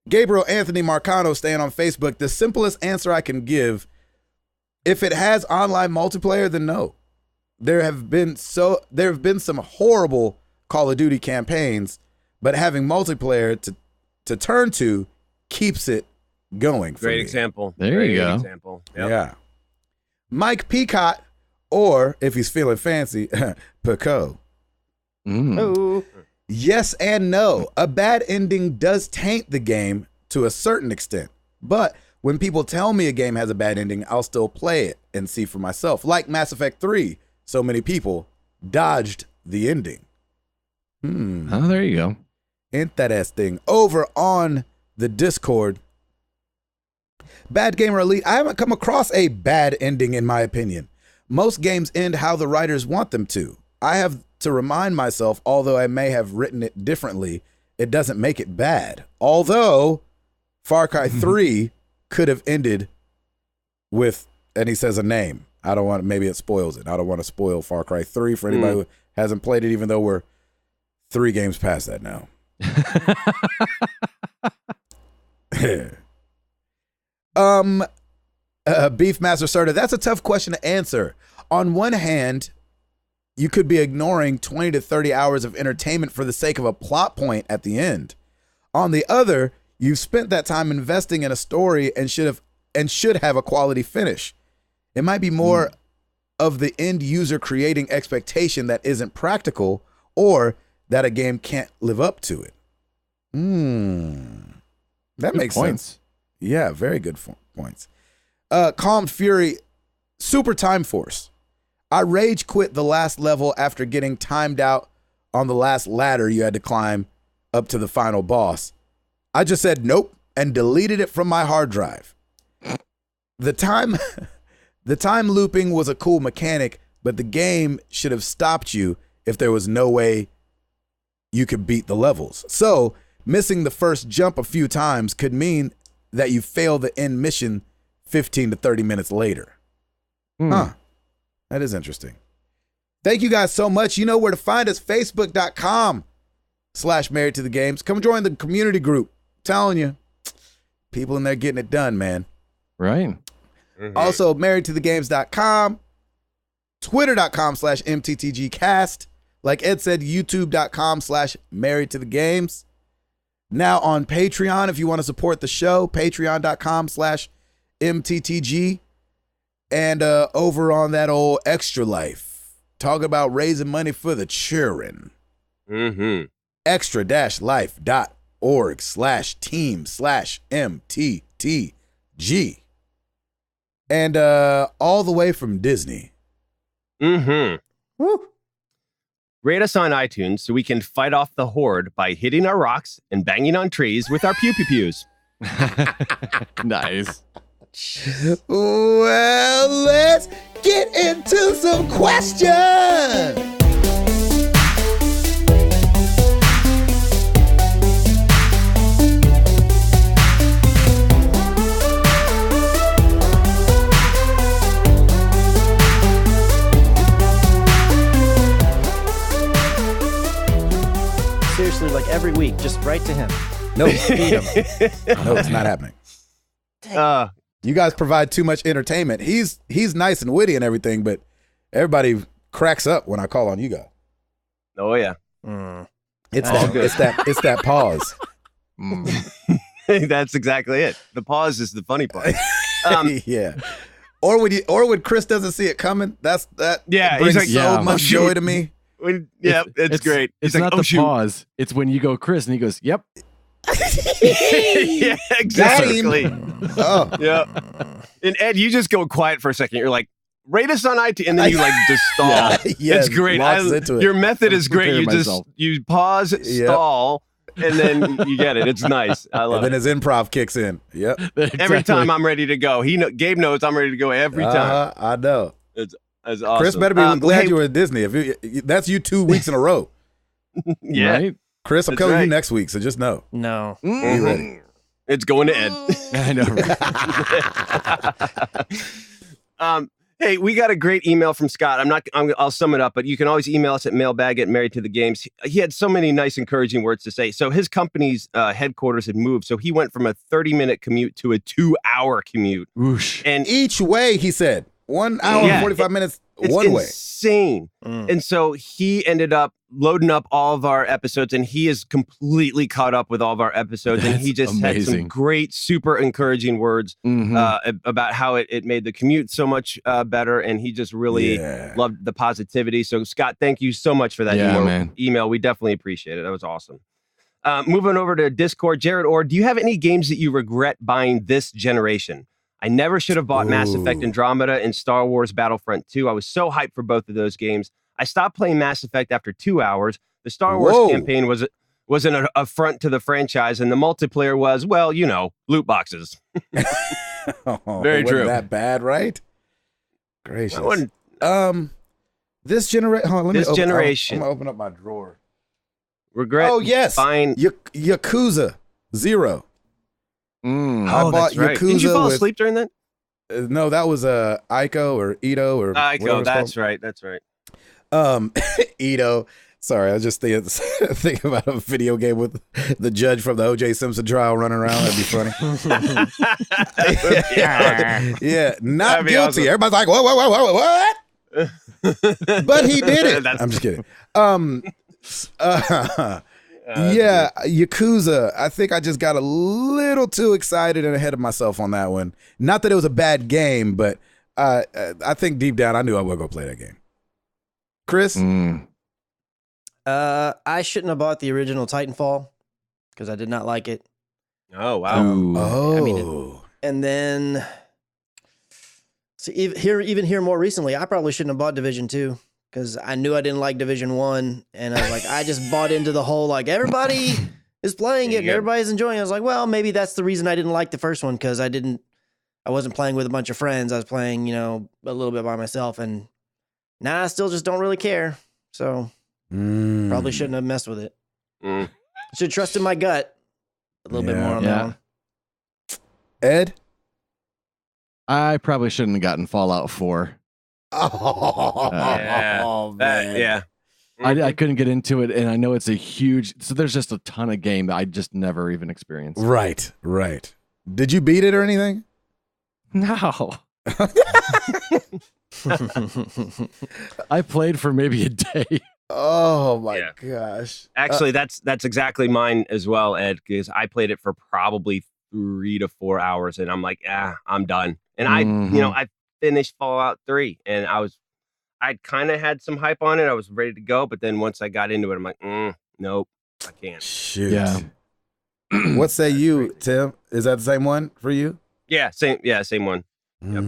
Gabriel Anthony Marcano staying on Facebook. The simplest answer I can give, if it has online multiplayer, then no. There have been some horrible Call of Duty campaigns, but having multiplayer to turn to keeps it going. Great example. There you go. Example. Yep. Yeah. Mike Peacott, or if he's feeling fancy, Pico. Oh. Yes and no. A bad ending does taint the game to a certain extent, but when people tell me a game has a bad ending, I'll still play it and see for myself. Like Mass Effect 3, so many people dodged the ending. Oh, there you go. Interesting. Over on the Discord, Bad Gamer Elite, I haven't come across a bad ending in my opinion. Most games end how the writers want them to. I have to remind myself, although I may have written it differently, it doesn't make it bad. Although Far Cry 3 could have ended with, and he says a name. I don't want, maybe it spoils it. I don't want to spoil Far Cry 3 for anybody who hasn't played it, even though we're 3 games past that now. Beefmaster Serta, that's a tough question to answer. On one hand, you could be ignoring 20 to 30 hours of entertainment for the sake of a plot point at the end. On the other, you've spent that time investing in a story and should have a quality finish. It might be more of the end user creating expectation that isn't practical, or that a game can't live up to it. That makes sense. Yeah, very good points. Calmed Fury, Super Time Force. I rage quit the last level after getting timed out on the last ladder you had to climb up to the final boss. I just said nope and deleted it from my hard drive. The time looping was a cool mechanic, but the game should have stopped you if there was no way you could beat the levels. So missing the first jump a few times could mean that you fail the end mission 15 to 30 minutes later. Huh. That is interesting. Thank you guys so much. You know where to find us, facebook.com/married to the games. Come join the community group. I'm telling you, people in there getting it done, man. Right. Also, marriedtothegames.com, twitter.com/mttgcast. Like Ed said, youtube.com/marriedtothegames. Now on Patreon, if you want to support the show, patreon.com/mttg. And over on that old Extra Life, talking about raising money for the children. extra-life.org/team/mttg. And all the way from Disney. Woo. Rate us on iTunes so we can fight off the horde by hitting our rocks and banging on trees with our pew-pew-pews. Nice. Well, let's get into some questions. Seriously, like every week, just write to him. No, no, it's not happening. You guys provide too much entertainment. He's nice and witty and everything, but everybody cracks up when I call on you guys. Oh yeah, it's that pause. That's exactly it. The pause is the funny part. Yeah. Or when Chris doesn't see it coming, that brings like, so much joy to me. It's great. It's like, not the pause. It's when you go, Chris, and he goes, "Yep." Yeah, exactly. Oh, yeah. And Ed, you just go quiet for a second. You're like, rate us on iTunes, and then you like just stall. Yeah, it's great. Your method is great. You pause, stall, and then you get it. It's nice. I love it. And then his improv kicks in. Yep. Exactly. Every time I'm ready to go. Gabe knows I'm ready to go every time. I know. It's awesome. Chris better be glad you were at Disney. That's you 2 weeks in a row. Yeah. Right? Chris, I'm coming to you next week, so just know. No. Be ready. It's going to Ed. I know. Right? Hey, we got a great email from Scott. I'll sum it up, but you can always email us at mailbag@marriedtothegames. He had so many nice, encouraging words to say. So his company's headquarters had moved, so he went from a 30-minute commute to a 2-hour commute. Whoosh. And each way, he said, 1 hour and 45 minutes one way. It's insane. And so he ended up loading up all of our episodes, and he is completely caught up with all of our episodes. That's and he just had some great, super encouraging words about how it made the commute so much better. And he just really loved the positivity. So Scott, thank you so much for that email. We definitely appreciate it. That was awesome. Moving over to Discord, Jared Orr, do you have any games that you regret buying this generation? I never should have bought Mass Effect Andromeda and Star Wars Battlefront 2. I was so hyped for both of those games. I stopped playing Mass Effect after 2 hours. The Star Wars campaign was an affront to the franchise, and the multiplayer was, well, loot boxes. Very true. That bad, right? Gracious. This generation. I'm gonna open up my drawer. Regret. Oh yes, Fine. Yakuza 0. I bought Yakuza. Did you fall asleep during that? No, that was Ico or Ito or Ico. That's right. That's right. Ito. Sorry, I was just thinking about a video game with the judge from the O.J. Simpson trial running around. That'd be funny. Yeah, not guilty. Awesome. Everybody's like, what? But he did it. I'm just kidding. Yeah, Yakuza. I think I just got a little too excited and ahead of myself on that one. Not that it was a bad game, but I think deep down I knew I would go play that game. Chris? I shouldn't have bought the original Titanfall because I did not like it. Oh, wow. I mean, and then so even here more recently, I probably shouldn't have bought Division 2 because I knew I didn't like Division 1. And I was like, I just bought into the whole, like, everybody is playing it and everybody's enjoying it. I was like, well, maybe that's the reason I didn't like the first one because I wasn't playing with a bunch of friends. I was playing, a little bit by myself. And now I still just don't really care. So probably shouldn't have messed with it. Should trust in my gut a little bit more on that one. Ed? I probably shouldn't have gotten Fallout 4. Man. I couldn't get into it, and I know it's so there's just a ton of game that I just never even experienced. Right. Did you beat it or anything? No. I played for maybe a day. Oh my gosh. Actually, that's exactly mine as well, Ed, because I played it for probably 3 to 4 hours and I'm like, I'm done. And I finished Fallout 3 and I'd kind of had some hype on it. I was ready to go, but then once I got into it, I'm like, nope, I can't. Shoot. Yeah. What say you, Tim? Is that the same one for you? Yeah, same one. Yep.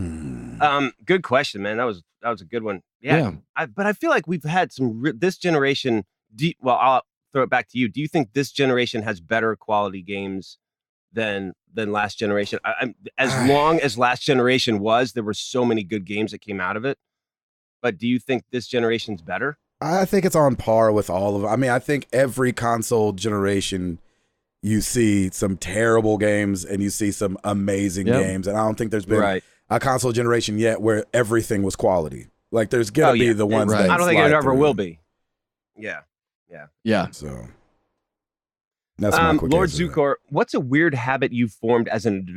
Good question, man. That was a good one. Yeah. But I feel like we've had this generation. I'll throw it back to you. Do you think this generation has better quality games than last generation? As long as last generation was, there were so many good games that came out of it. But do you think this generation's better? I think it's on par with all of them. I mean, I think every console generation, you see some terrible games and you see some amazing games. And I don't think there's been a console generation yet where everything was quality. Like there's gonna be the ones that I don't think it ever will be. Yeah. So that's my quick Lord answer. Zukor, what's a weird habit you formed as an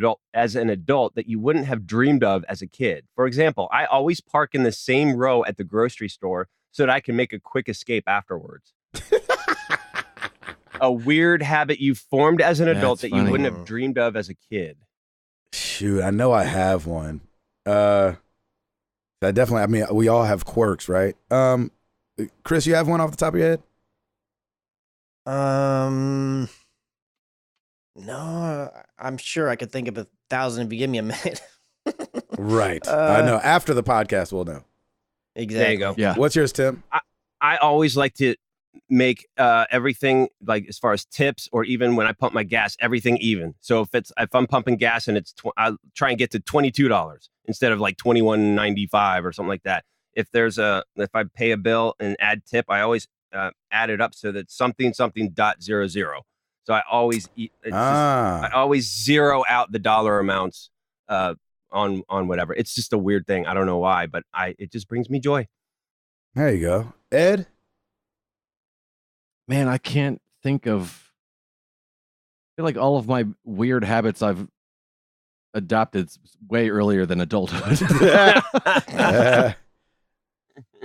adult that you wouldn't have dreamed of as a kid? For example, I always park in the same row at the grocery store so that I can make a quick escape afterwards. A weird habit you formed as an adult that you wouldn't have dreamed of as a kid. Shoot, I know I have one. I mean, we all have quirks, right? Chris, you have one off the top of your head? No, I'm sure I could think of 1,000 if you give me a minute. Right. I know. After the podcast, we'll know. Exactly. There you go. Yeah. What's yours, Tim? I always like to make everything, like as far as tips or even when I pump my gas, everything even. So if I'm pumping gas and I'll try and get to $22 instead of like $21.95 or something like that. If I pay a bill and add tip, I always add it up so that something.00. So I always I always zero out the dollar amounts on whatever. It's just a weird thing. I don't know why, but it just brings me joy. There you go. Ed? Man, I can't think of. I feel like all of my weird habits I've adopted way earlier than adulthood.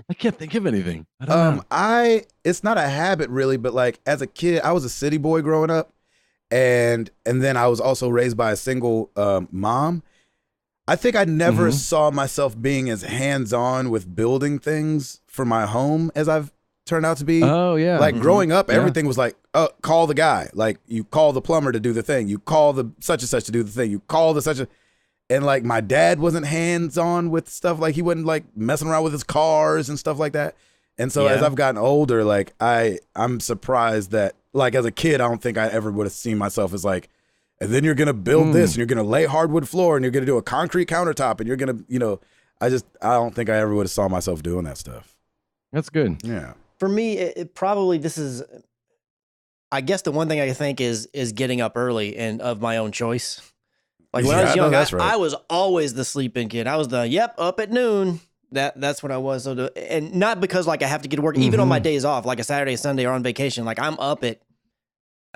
I can't think of anything. I don't know. It's not a habit really, but like as a kid, I was a city boy growing up, and then I was also raised by a single mom. I think I never saw myself being as hands-on with building things for my home as I've turned out to be. Oh yeah. Like growing up, everything was like, call the guy. Like you call the plumber to do the thing. You call the such and such to do the thing. You call the such a, and like my dad wasn't hands-on with stuff. Like he wasn't like messing around with his cars and stuff like that. And so as I've gotten older, like I'm surprised that like as a kid, I don't think I ever would have seen myself as like and then you're going to build this, and you're going to lay hardwood floor, and you're going to do a concrete countertop, and you're going to, I don't think I ever would have saw myself doing that stuff. That's good. Yeah. For me, it probably, this is, I guess the one thing I think is getting up early and of my own choice. Like when I was young, I was always the sleeping kid. I was the, up at noon. That's what I was. So and not because like I have to get to work, even on my days off, like a Saturday, Sunday, or on vacation, like I'm up at,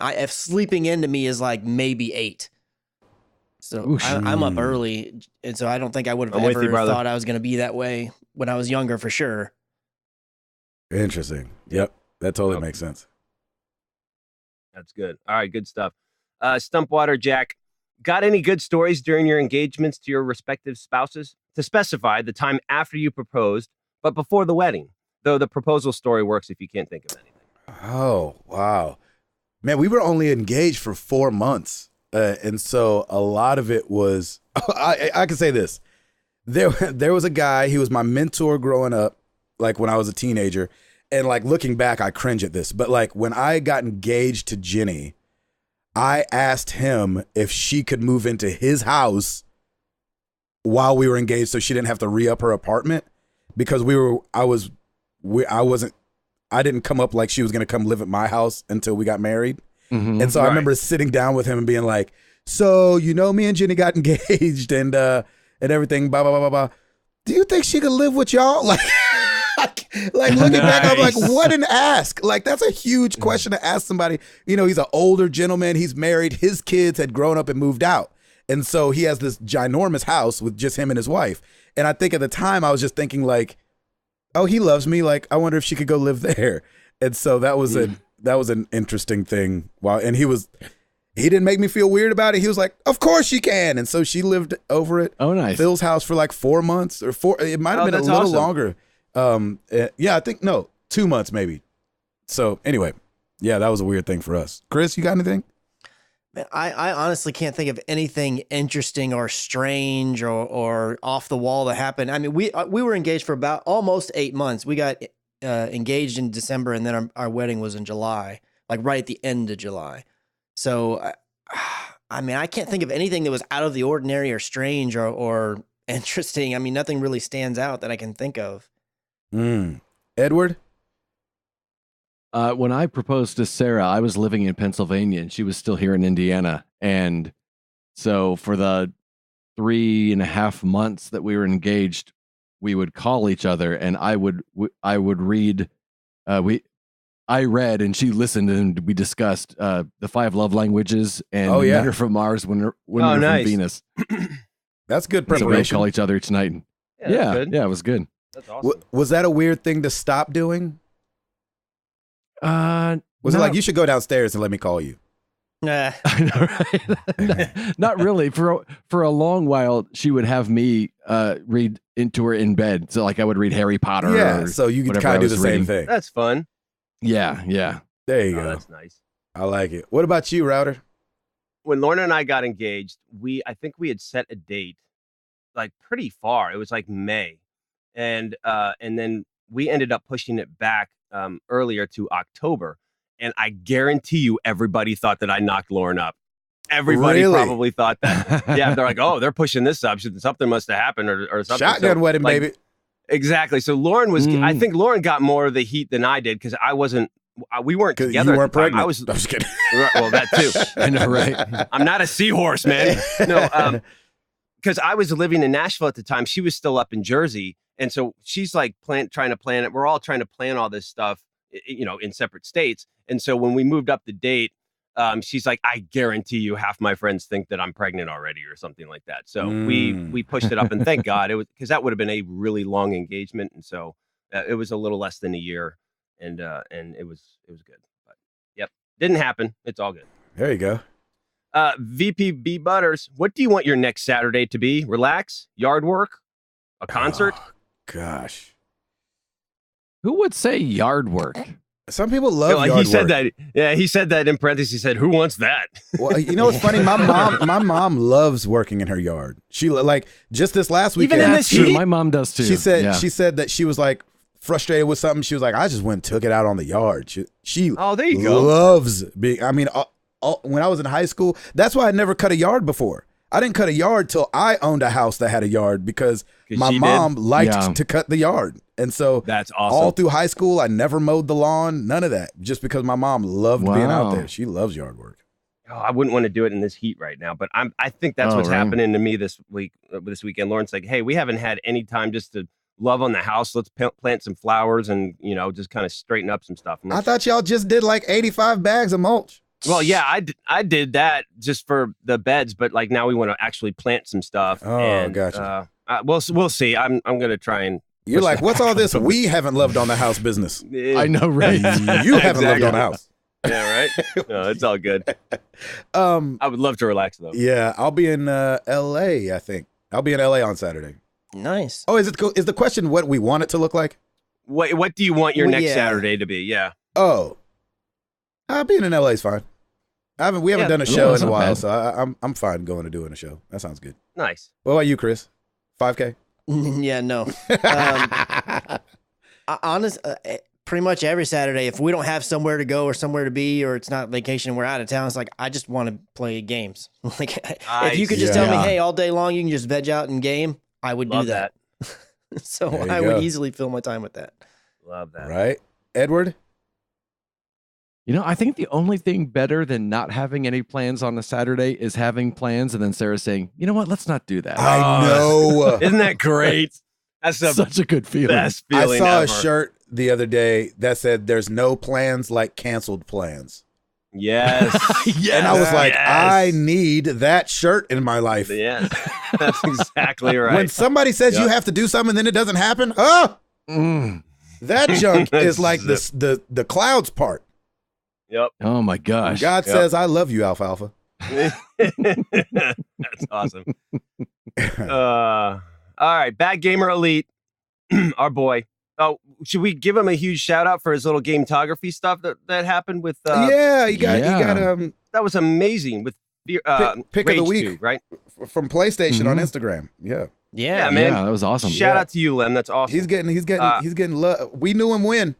if sleeping into me is like maybe 8. So I'm up early. And so I don't think I would have ever thought I was going to be that way when I was younger, for sure. Interesting. Yep. That totally makes sense. That's good. All right. Good stuff. Stumpwater Jack, got any good stories during your engagements to your respective spouses? To specify, the time after you proposed, but before the wedding, though the proposal story works if you can't think of anything. Oh, wow. Man, we were only engaged for 4 months. And so a lot of it was, I can say this. There was a guy, he was my mentor growing up, like when I was a teenager. And like looking back, I cringe at this. But like when I got engaged to Jenny, I asked him if she could move into his house while we were engaged so she didn't have to re-up her apartment, because I didn't come up like she was going to come live at my house until we got married. And so I remember sitting down with him and being like, so, me and Jenny got engaged and everything, blah, blah, blah, blah, blah. Do you think she could live with y'all? Like looking back, I'm like, what an ask. Like, that's a huge question to ask somebody. He's an older gentleman. He's married. His kids had grown up and moved out. And so he has this ginormous house with just him and his wife. And I think at the time I was just thinking like, oh, he loves me. Like, I wonder if she could go live there. And so that was an interesting thing. Wow. And he didn't make me feel weird about it. He was like, of course she can. And so she lived over at Phil's house for like 4 months or 4. It might have been a little longer. I think 2 months maybe. So anyway, yeah, that was a weird thing for us. Chris, you got anything? Man, I honestly can't think of anything interesting or strange or off the wall that happened. I mean, we were engaged for about almost 8 months. We got engaged in December, and then our wedding was in July, like right at the end of July. So, I mean, I can't think of anything that was out of the ordinary or strange or interesting. I mean, nothing really stands out that I can think of. Edward? When I proposed to Sarah, I was living in Pennsylvania and she was still here in Indiana. And so for the 3.5 months that we were engaged, we would call each other and I would read, I read and she listened and we discussed the 5 love languages and Men Are From Mars, Women Are From Venus. That's good preparation. So we'd call each other each night. Yeah, it was good. That's awesome. Was that a weird thing to stop doing? Was it like, you should go downstairs and let me call you? Nah. I know, right? Not really. For a long while, she would have me read into her in bed. So like I would read Harry Potter. Yeah, so you could kind of do the same thing. That's fun. Yeah. There you go. That's nice. I like it. What about you, Router? When Lorna and I got engaged, I think we had set a date like pretty far. It was like May. And then we ended up pushing it back earlier to October. And I guarantee you everybody thought that I knocked Lauren up. Everybody probably thought that. Yeah, they're like, oh, they're pushing this up. Something must have happened or something. Shotgun wedding, like, baby. Exactly. So Lauren was, I think Lauren got more of the heat than I did because we weren't together. You weren't pregnant. I was just kidding. Well, that too. I know, right? I'm not a seahorse, man. No, because I was living in Nashville at the time. She was still up in Jersey. And so she's like trying to plan it. We're all trying to plan all this stuff, in separate states. And so when we moved up the date, she's like, I guarantee you half my friends think that I'm pregnant already or something like that. So we pushed it up, and thank God it was, because that would have been a really long engagement. And so it was a little less than a year, and it was good. But yep, didn't happen. It's all good. There you go. VP Butters, what do you want your next Saturday to be? Relax, yard work, a concert? Oh, gosh. Who would say yard work? Some people love yard work. He said that. Yeah, he said that in parentheses. He said, "Who wants that?" Well, you know what's funny? My mom loves working in her yard. She like just this last weekend. Even in this heat? My mom does too. She said that she was like frustrated with something. She was like, I just went and took it out on the yard. She there you go. Loves being. I mean, when I was in high school. That's why I never cut a yard before. I didn't cut a yard till I owned a house that had a yard because my mom liked to cut the yard. And so that's awesome. All through high school, I never mowed the lawn, none of that, just because my mom loved being out there. She loves yard work. Oh, I wouldn't want to do it in this heat right now, but I think that's what's happening to me this weekend. Lauren's like, hey, we haven't had any time just to love on the house. Let's plant some flowers and, just kind of straighten up some stuff. I thought y'all just did like 85 bags of mulch. Well, yeah, I did that just for the beds, but like now we want to actually plant some stuff. Oh, and, gotcha. We'll see. I'm gonna try and. You're like, what's all this? We haven't loved on the house business. I know, right? You haven't loved on the house. Yeah, right. No, it's all good. I would love to relax though. Yeah, I'll be in L.A. I think I'll be in L.A. on Saturday. Nice. Oh, is the question what we want it to look like? What do you want your next Saturday to be? Yeah. Oh, being in L.A. is fine. We haven't done a show in a while, so I'm fine going to doing a show. That sounds good. Nice. What about you, Chris? 5K? Yeah, no. Pretty much every Saturday, if we don't have somewhere to go or somewhere to be, or it's not vacation, we're out of town, it's like, I just want to play games. Like, if you could just tell me, hey, all day long, you can just veg out and game, I would do that. So I would easily fill my time with that. Love that. Right. Edward? I think the only thing better than not having any plans on a Saturday is having plans and then Sarah saying, you know what, let's not do that. I know. Isn't that great? That's such a good feeling. Best feeling I saw ever. a shirt the other day that said, there's no plans like canceled plans. Yes. Yes. And I was like, I need that shirt in my life. Yes. That's exactly right. When somebody says you have to do something and then it doesn't happen, that junk is like the clouds part. Yep. Oh my gosh. God says, I love you, Alfalfa. That's awesome. All right. Bad Gamer Elite, our boy. Oh, should we give him a huge shout out for his little gametography stuff that happened with? He got that was amazing with pick of the week, 2, right? From PlayStation on Instagram. Yeah, man. Yeah, that was awesome. Shout out to you, Lem. That's awesome. He's getting love. We knew him when.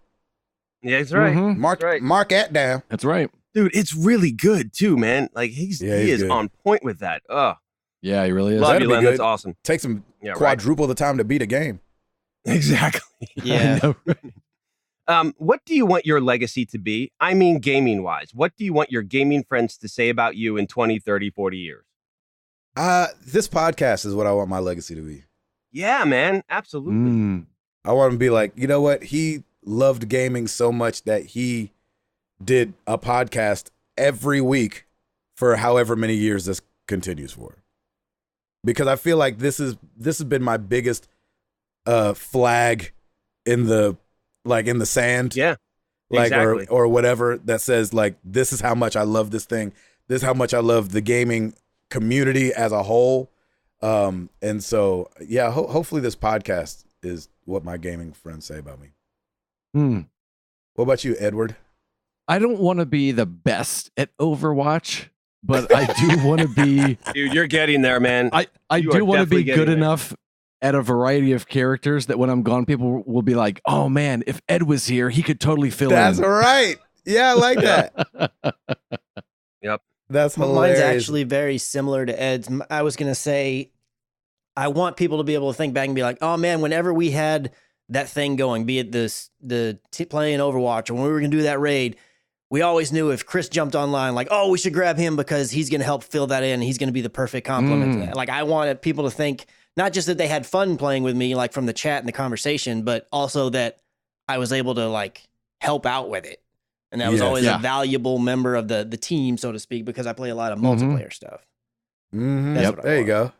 Yeah, that's right. Mm-hmm. Mark that down. That's right. Dude, it's really good too, man. Like he is good. On point with that. Yeah, he really is. Love you, Lem. That's awesome. Takes him quadruple the time to beat a game. Exactly. Yeah. I know, right? What do you want your legacy to be? I mean, gaming wise, what do you want your gaming friends to say about you in 20, 30, 40 years? This podcast is what I want my legacy to be. Yeah, man. Absolutely. I want to be like, you know what? He loved gaming so much that he did a podcast every week for however many years this continues for. Because I feel like this has been my biggest flag in the sand. Yeah. Like exactly. or whatever that says like, this is how much I love this thing. This is how much I love the gaming community as a whole. And so hopefully this podcast is what my gaming friends say about me. What about you, Edward? I don't want to be the best at Overwatch, but I do want to be. Dude, you're getting there, man. I do want to be good enough at a variety of characters that when I'm gone, people will be like, "Oh man, if Ed was here, he could totally fill in." That's right. Yeah, I like that. Yep. That's hilarious. Mine's actually very similar to Ed's. I was gonna say, I want people to be able to think back and be like, "Oh man, whenever we had that thing going, be it playing Overwatch, or when we were gonna do that raid, we always knew if Chris jumped online, like, oh, we should grab him because he's gonna help fill that in. He's gonna be the perfect complement to that." Like, I wanted people to think not just that they had fun playing with me, like from the chat and the conversation, but also that I was able to like help out with it, and that was always a valuable member of the team, so to speak, because I play a lot of multiplayer stuff. Yep. There you go.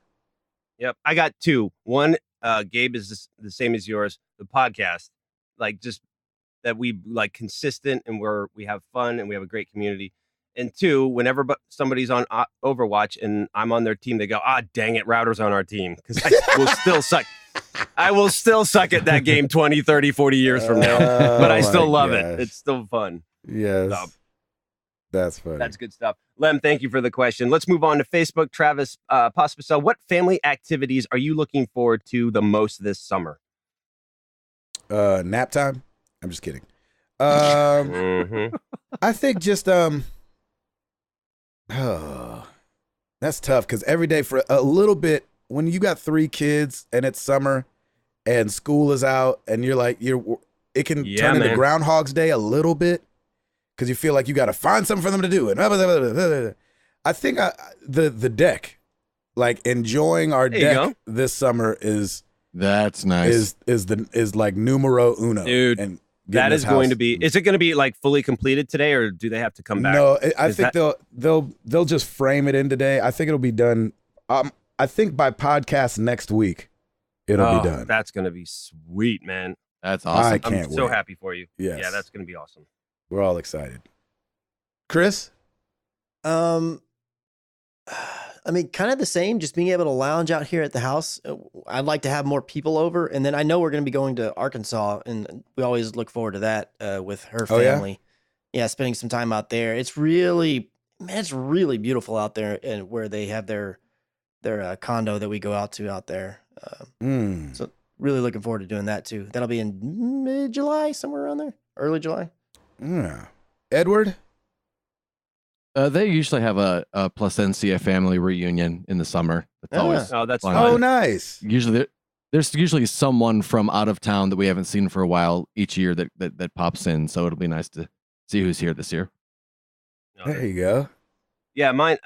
Yep. I got 2. One, Gabe is the same as yours. The podcast, like just that we like consistent and we have fun and we have a great community. And 2, whenever somebody's on Overwatch and I'm on their team, they go, dang it, Router's on our team. Because I will still suck. I will still suck at that game 20, 30, 40 years from now. But I still love it. It's still fun. Yes. That's funny. That's good stuff. Lem, thank you for the question. Let's move on to Facebook. Travis Pospisil, what family activities are you looking forward to the most this summer? Nap time? I'm just kidding. I think just Oh, that's tough because every day for a little bit, when you got 3 kids and it's summer and school is out and it can turn into Groundhog's Day a little bit because you feel like you got to find something for them to do. And I think the deck, like enjoying our deck this summer that's nice. Is like numero uno, dude. And that is going to be. Is it going to be like fully completed today, or do they have to come back? No, I think they'll just frame it in today. I think it'll be done. I think by podcast next week, it'll be done. That's going to be sweet, man. That's awesome. I'm so happy for you. Yes. Yeah, that's going to be awesome. We're all excited. Chris? I mean, kind of the same, just being able to lounge out here at the house. I'd like to have more people over. And then I know we're going to be going to Arkansas, and we always look forward to that with her family. Yeah, spending some time out there. It's really beautiful out there, and where they have their condo that we go out to out there. So really looking forward to doing that too. That'll be in mid-July, somewhere around there, early July. Yeah. Edward? They usually have a Placencia family reunion in the summer. That's always that's fun. Oh, nice. Usually there's usually someone from out of town that we haven't seen for a while each year that pops in. So it'll be nice to see who's here this year. There you go. Yeah, mine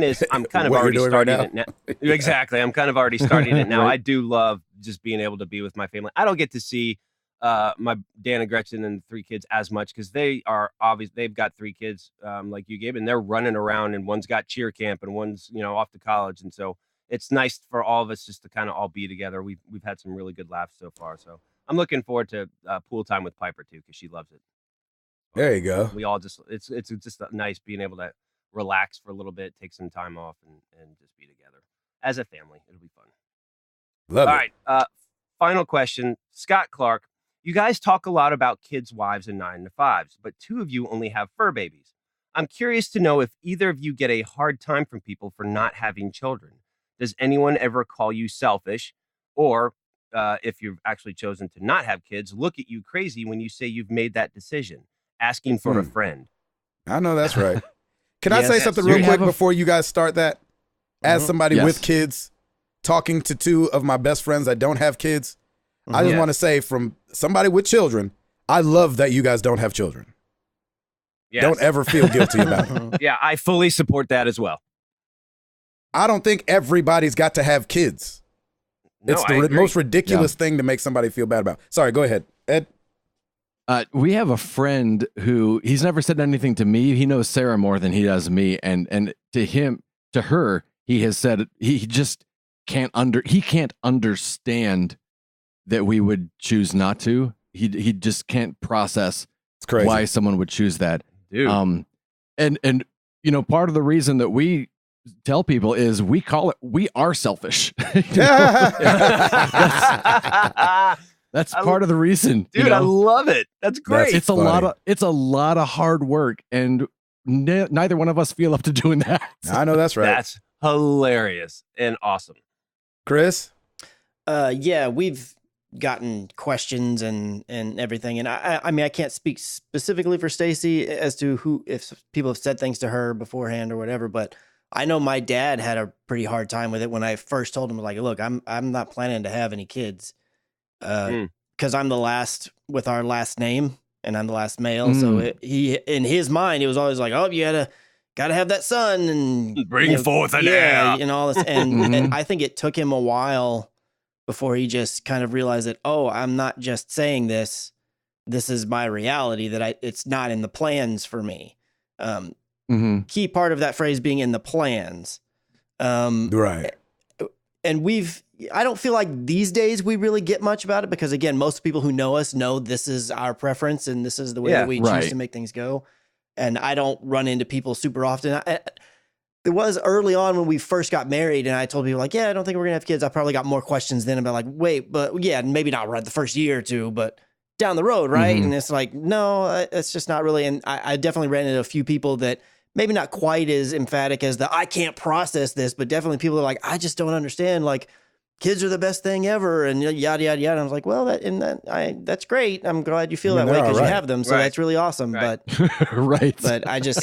is, I'm kind of already starting it now. Exactly. I'm kind of already starting it now. Right. I do love just being able to be with my family. I don't get to see my Dan and Gretchen and the 3 kids as much because they are they've got 3 kids like you, Gabe, and they're running around, and one's got cheer camp and one's off to college, and so it's nice for all of us just to kind of all be together. We've had some really good laughs so far, so I'm looking forward to pool time with Piper too because she loves it. There you go. We all just it's just nice being able to relax for a little bit, take some time off, and just be together as a family. It'll be fun. Love it. All right. Final question, Scott Clark. You guys talk a lot about kids' wives and 9-to-5s, but 2 of you only have fur babies. I'm curious to know if either of you get a hard time from people for not having children. Does anyone ever call you selfish? Or if you've actually chosen to not have kids, look at you crazy when you say you've made that decision, asking for a friend? I know that's right. Can I say something real quick before you guys start that? As somebody with kids, talking to 2 of my best friends that don't have kids, I just want to say, from somebody with children, I love that you guys don't have children. Yes. Don't ever feel guilty about it. Yeah, I fully support that as well. I don't think everybody's got to have kids. No, it's the most ridiculous thing to make somebody feel bad about. Sorry, go ahead, Ed. We have a friend who, he's never said anything to me. He knows Sarah more than he does me. And to her, he has said he just can't understand that we would choose not to. He just can't process why someone would choose that. Dude. And part of the reason that we tell people is we are selfish. That's part of the reason. Dude, I love it. That's great. It's a lot of hard work, and neither one of us feel up to doing that. I know that's right. That's hilarious and awesome. Chris? Yeah, we've gotten questions and everything, and I mean, I can't speak specifically for Stacy as to if people have said things to her beforehand or whatever, but I know my dad had a pretty hard time with it when I first told him, like, look, I'm not planning to have any kids because I'm the last with our last name and I'm the last male. So he, in his mind, it was always like, oh, you gotta have that son and bring forth an heir and all this. And I think it took him a while before he just kind of realized that, oh, I'm not just saying this. This is my reality, that it's not in the plans for me. Key part of that phrase being in the plans. Right. And I don't feel like these days we really get much about it because, again, most people who know us know this is our preference and this is the way that we choose to make things go. And I don't run into people super often. It was early on when we first got married and I told people, like, yeah, I don't think we're going to have kids. I probably got more questions then about, like, wait, but yeah, maybe not right the first year or two, but down the road, right? And it's like, no, it's just not really. And I definitely ran into a few people that maybe not quite as emphatic as I can't process this, but definitely people are like, I just don't understand. Like, kids are the best thing ever, and yada yada yada. And I was like, well, that's great. I'm glad you feel that way because you have them, so that's really awesome. Right. Right. But I just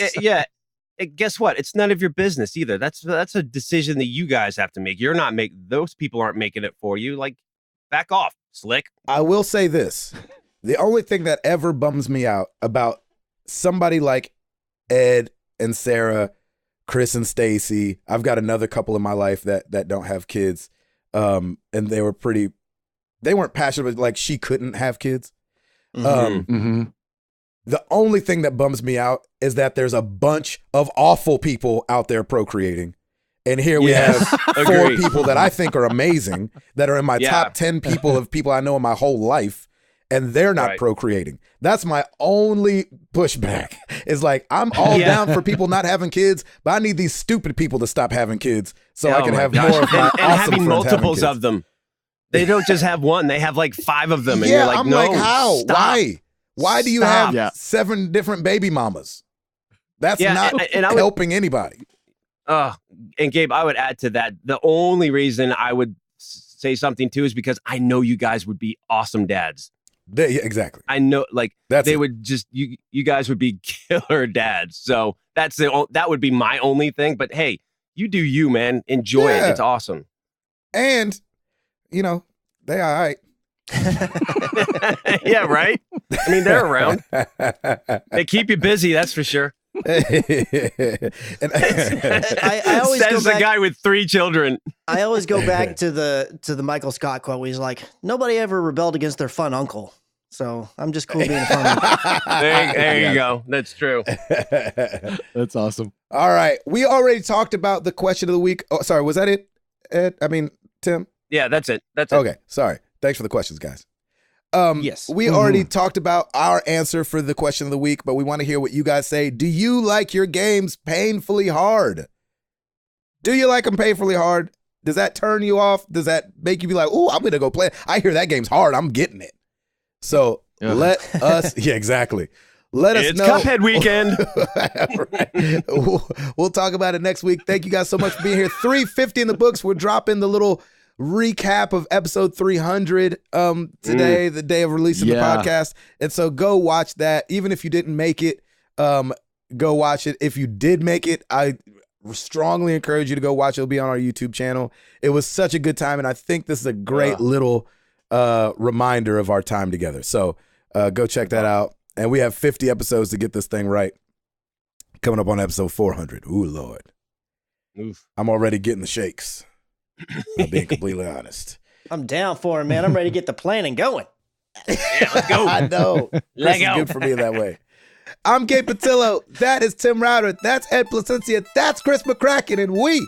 guess what? It's none of your business either. That's a decision that you guys have to make. You're not those people aren't making it for you. Like, back off, Slick. I will say this. The only thing that ever bums me out about somebody like Ed and Sarah, Chris and Stacy, I've got another couple in my life that don't have kids. And they weren't passionate, but like she couldn't have kids. The only thing that bums me out is that there's a bunch of awful people out there procreating. And here we have 4 people that I think are amazing, that are in my top 10 people I know in my whole life, and they're not procreating. That's my only pushback. Is like, I'm all down for people not having kids, but I need these stupid people to stop having kids so I can have more of my and awesome having multiples of them. They don't just have one; they have like 5 of them, and you're like, I'm no, like, how? Stop. Why do you have 7 different baby mamas? That's not helping anybody. And Gabe, I would add to that. The only reason I would say something too is because I know you guys would be awesome dads. Exactly. I know, like would just you guys would be killer dads. So that would be my only thing. But hey, you do you, man. Enjoy it. It's awesome. And they all right. Yeah, right. I mean, they're around. They keep you busy, that's for sure. I always says the guy with 3 children. I always go back to the Michael Scott quote where he's like, nobody ever rebelled against their fun uncle. So I'm just cool being a fun uncle. There you go. That's true. That's awesome. All right. We already talked about the question of the week. Oh, sorry. Was that it, Ed? I mean, Tim? Yeah, that's it. Okay. Sorry. Thanks for the questions, guys. Yes. We already talked about our answer for the question of the week, but we want to hear what you guys say. Do you like your games painfully hard? Do you like them painfully hard? Does that turn you off? Does that make you be like, oh, I'm going to go play it? I hear that game's hard. I'm getting it. So let us, exactly. Let us know. It's Cuphead weekend. Right. We'll talk about it next week. Thank you guys so much for being here. 350 in the books. We're dropping the little recap of episode 300 today, the day of releasing the podcast. And so go watch that. Even if you didn't make it, go watch it. If you did make it, I strongly encourage you to go watch it. It'll be on our YouTube channel. It was such a good time, and I think this is a great little reminder of our time together. So go check that out. And we have 50 episodes to get this thing right. Coming up on episode 400. Ooh, Lord. Oof. I'm already getting the shakes. I'm being completely honest. I'm down for it, man. I'm ready to get the planning going. Yeah, let's go. I know. This is good for me that way. I'm Gabe Patillo. That is Tim Router. That's Ed Placencia. That's Chris McCracken. And we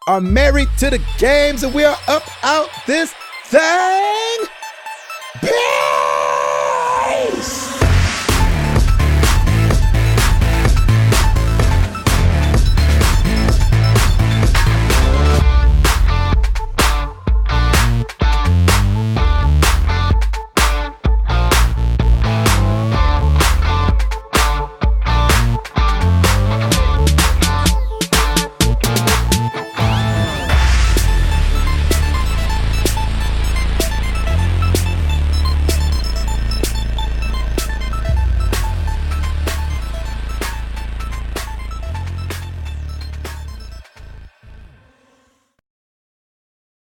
are married to the games, and we are up out this thing. Bam!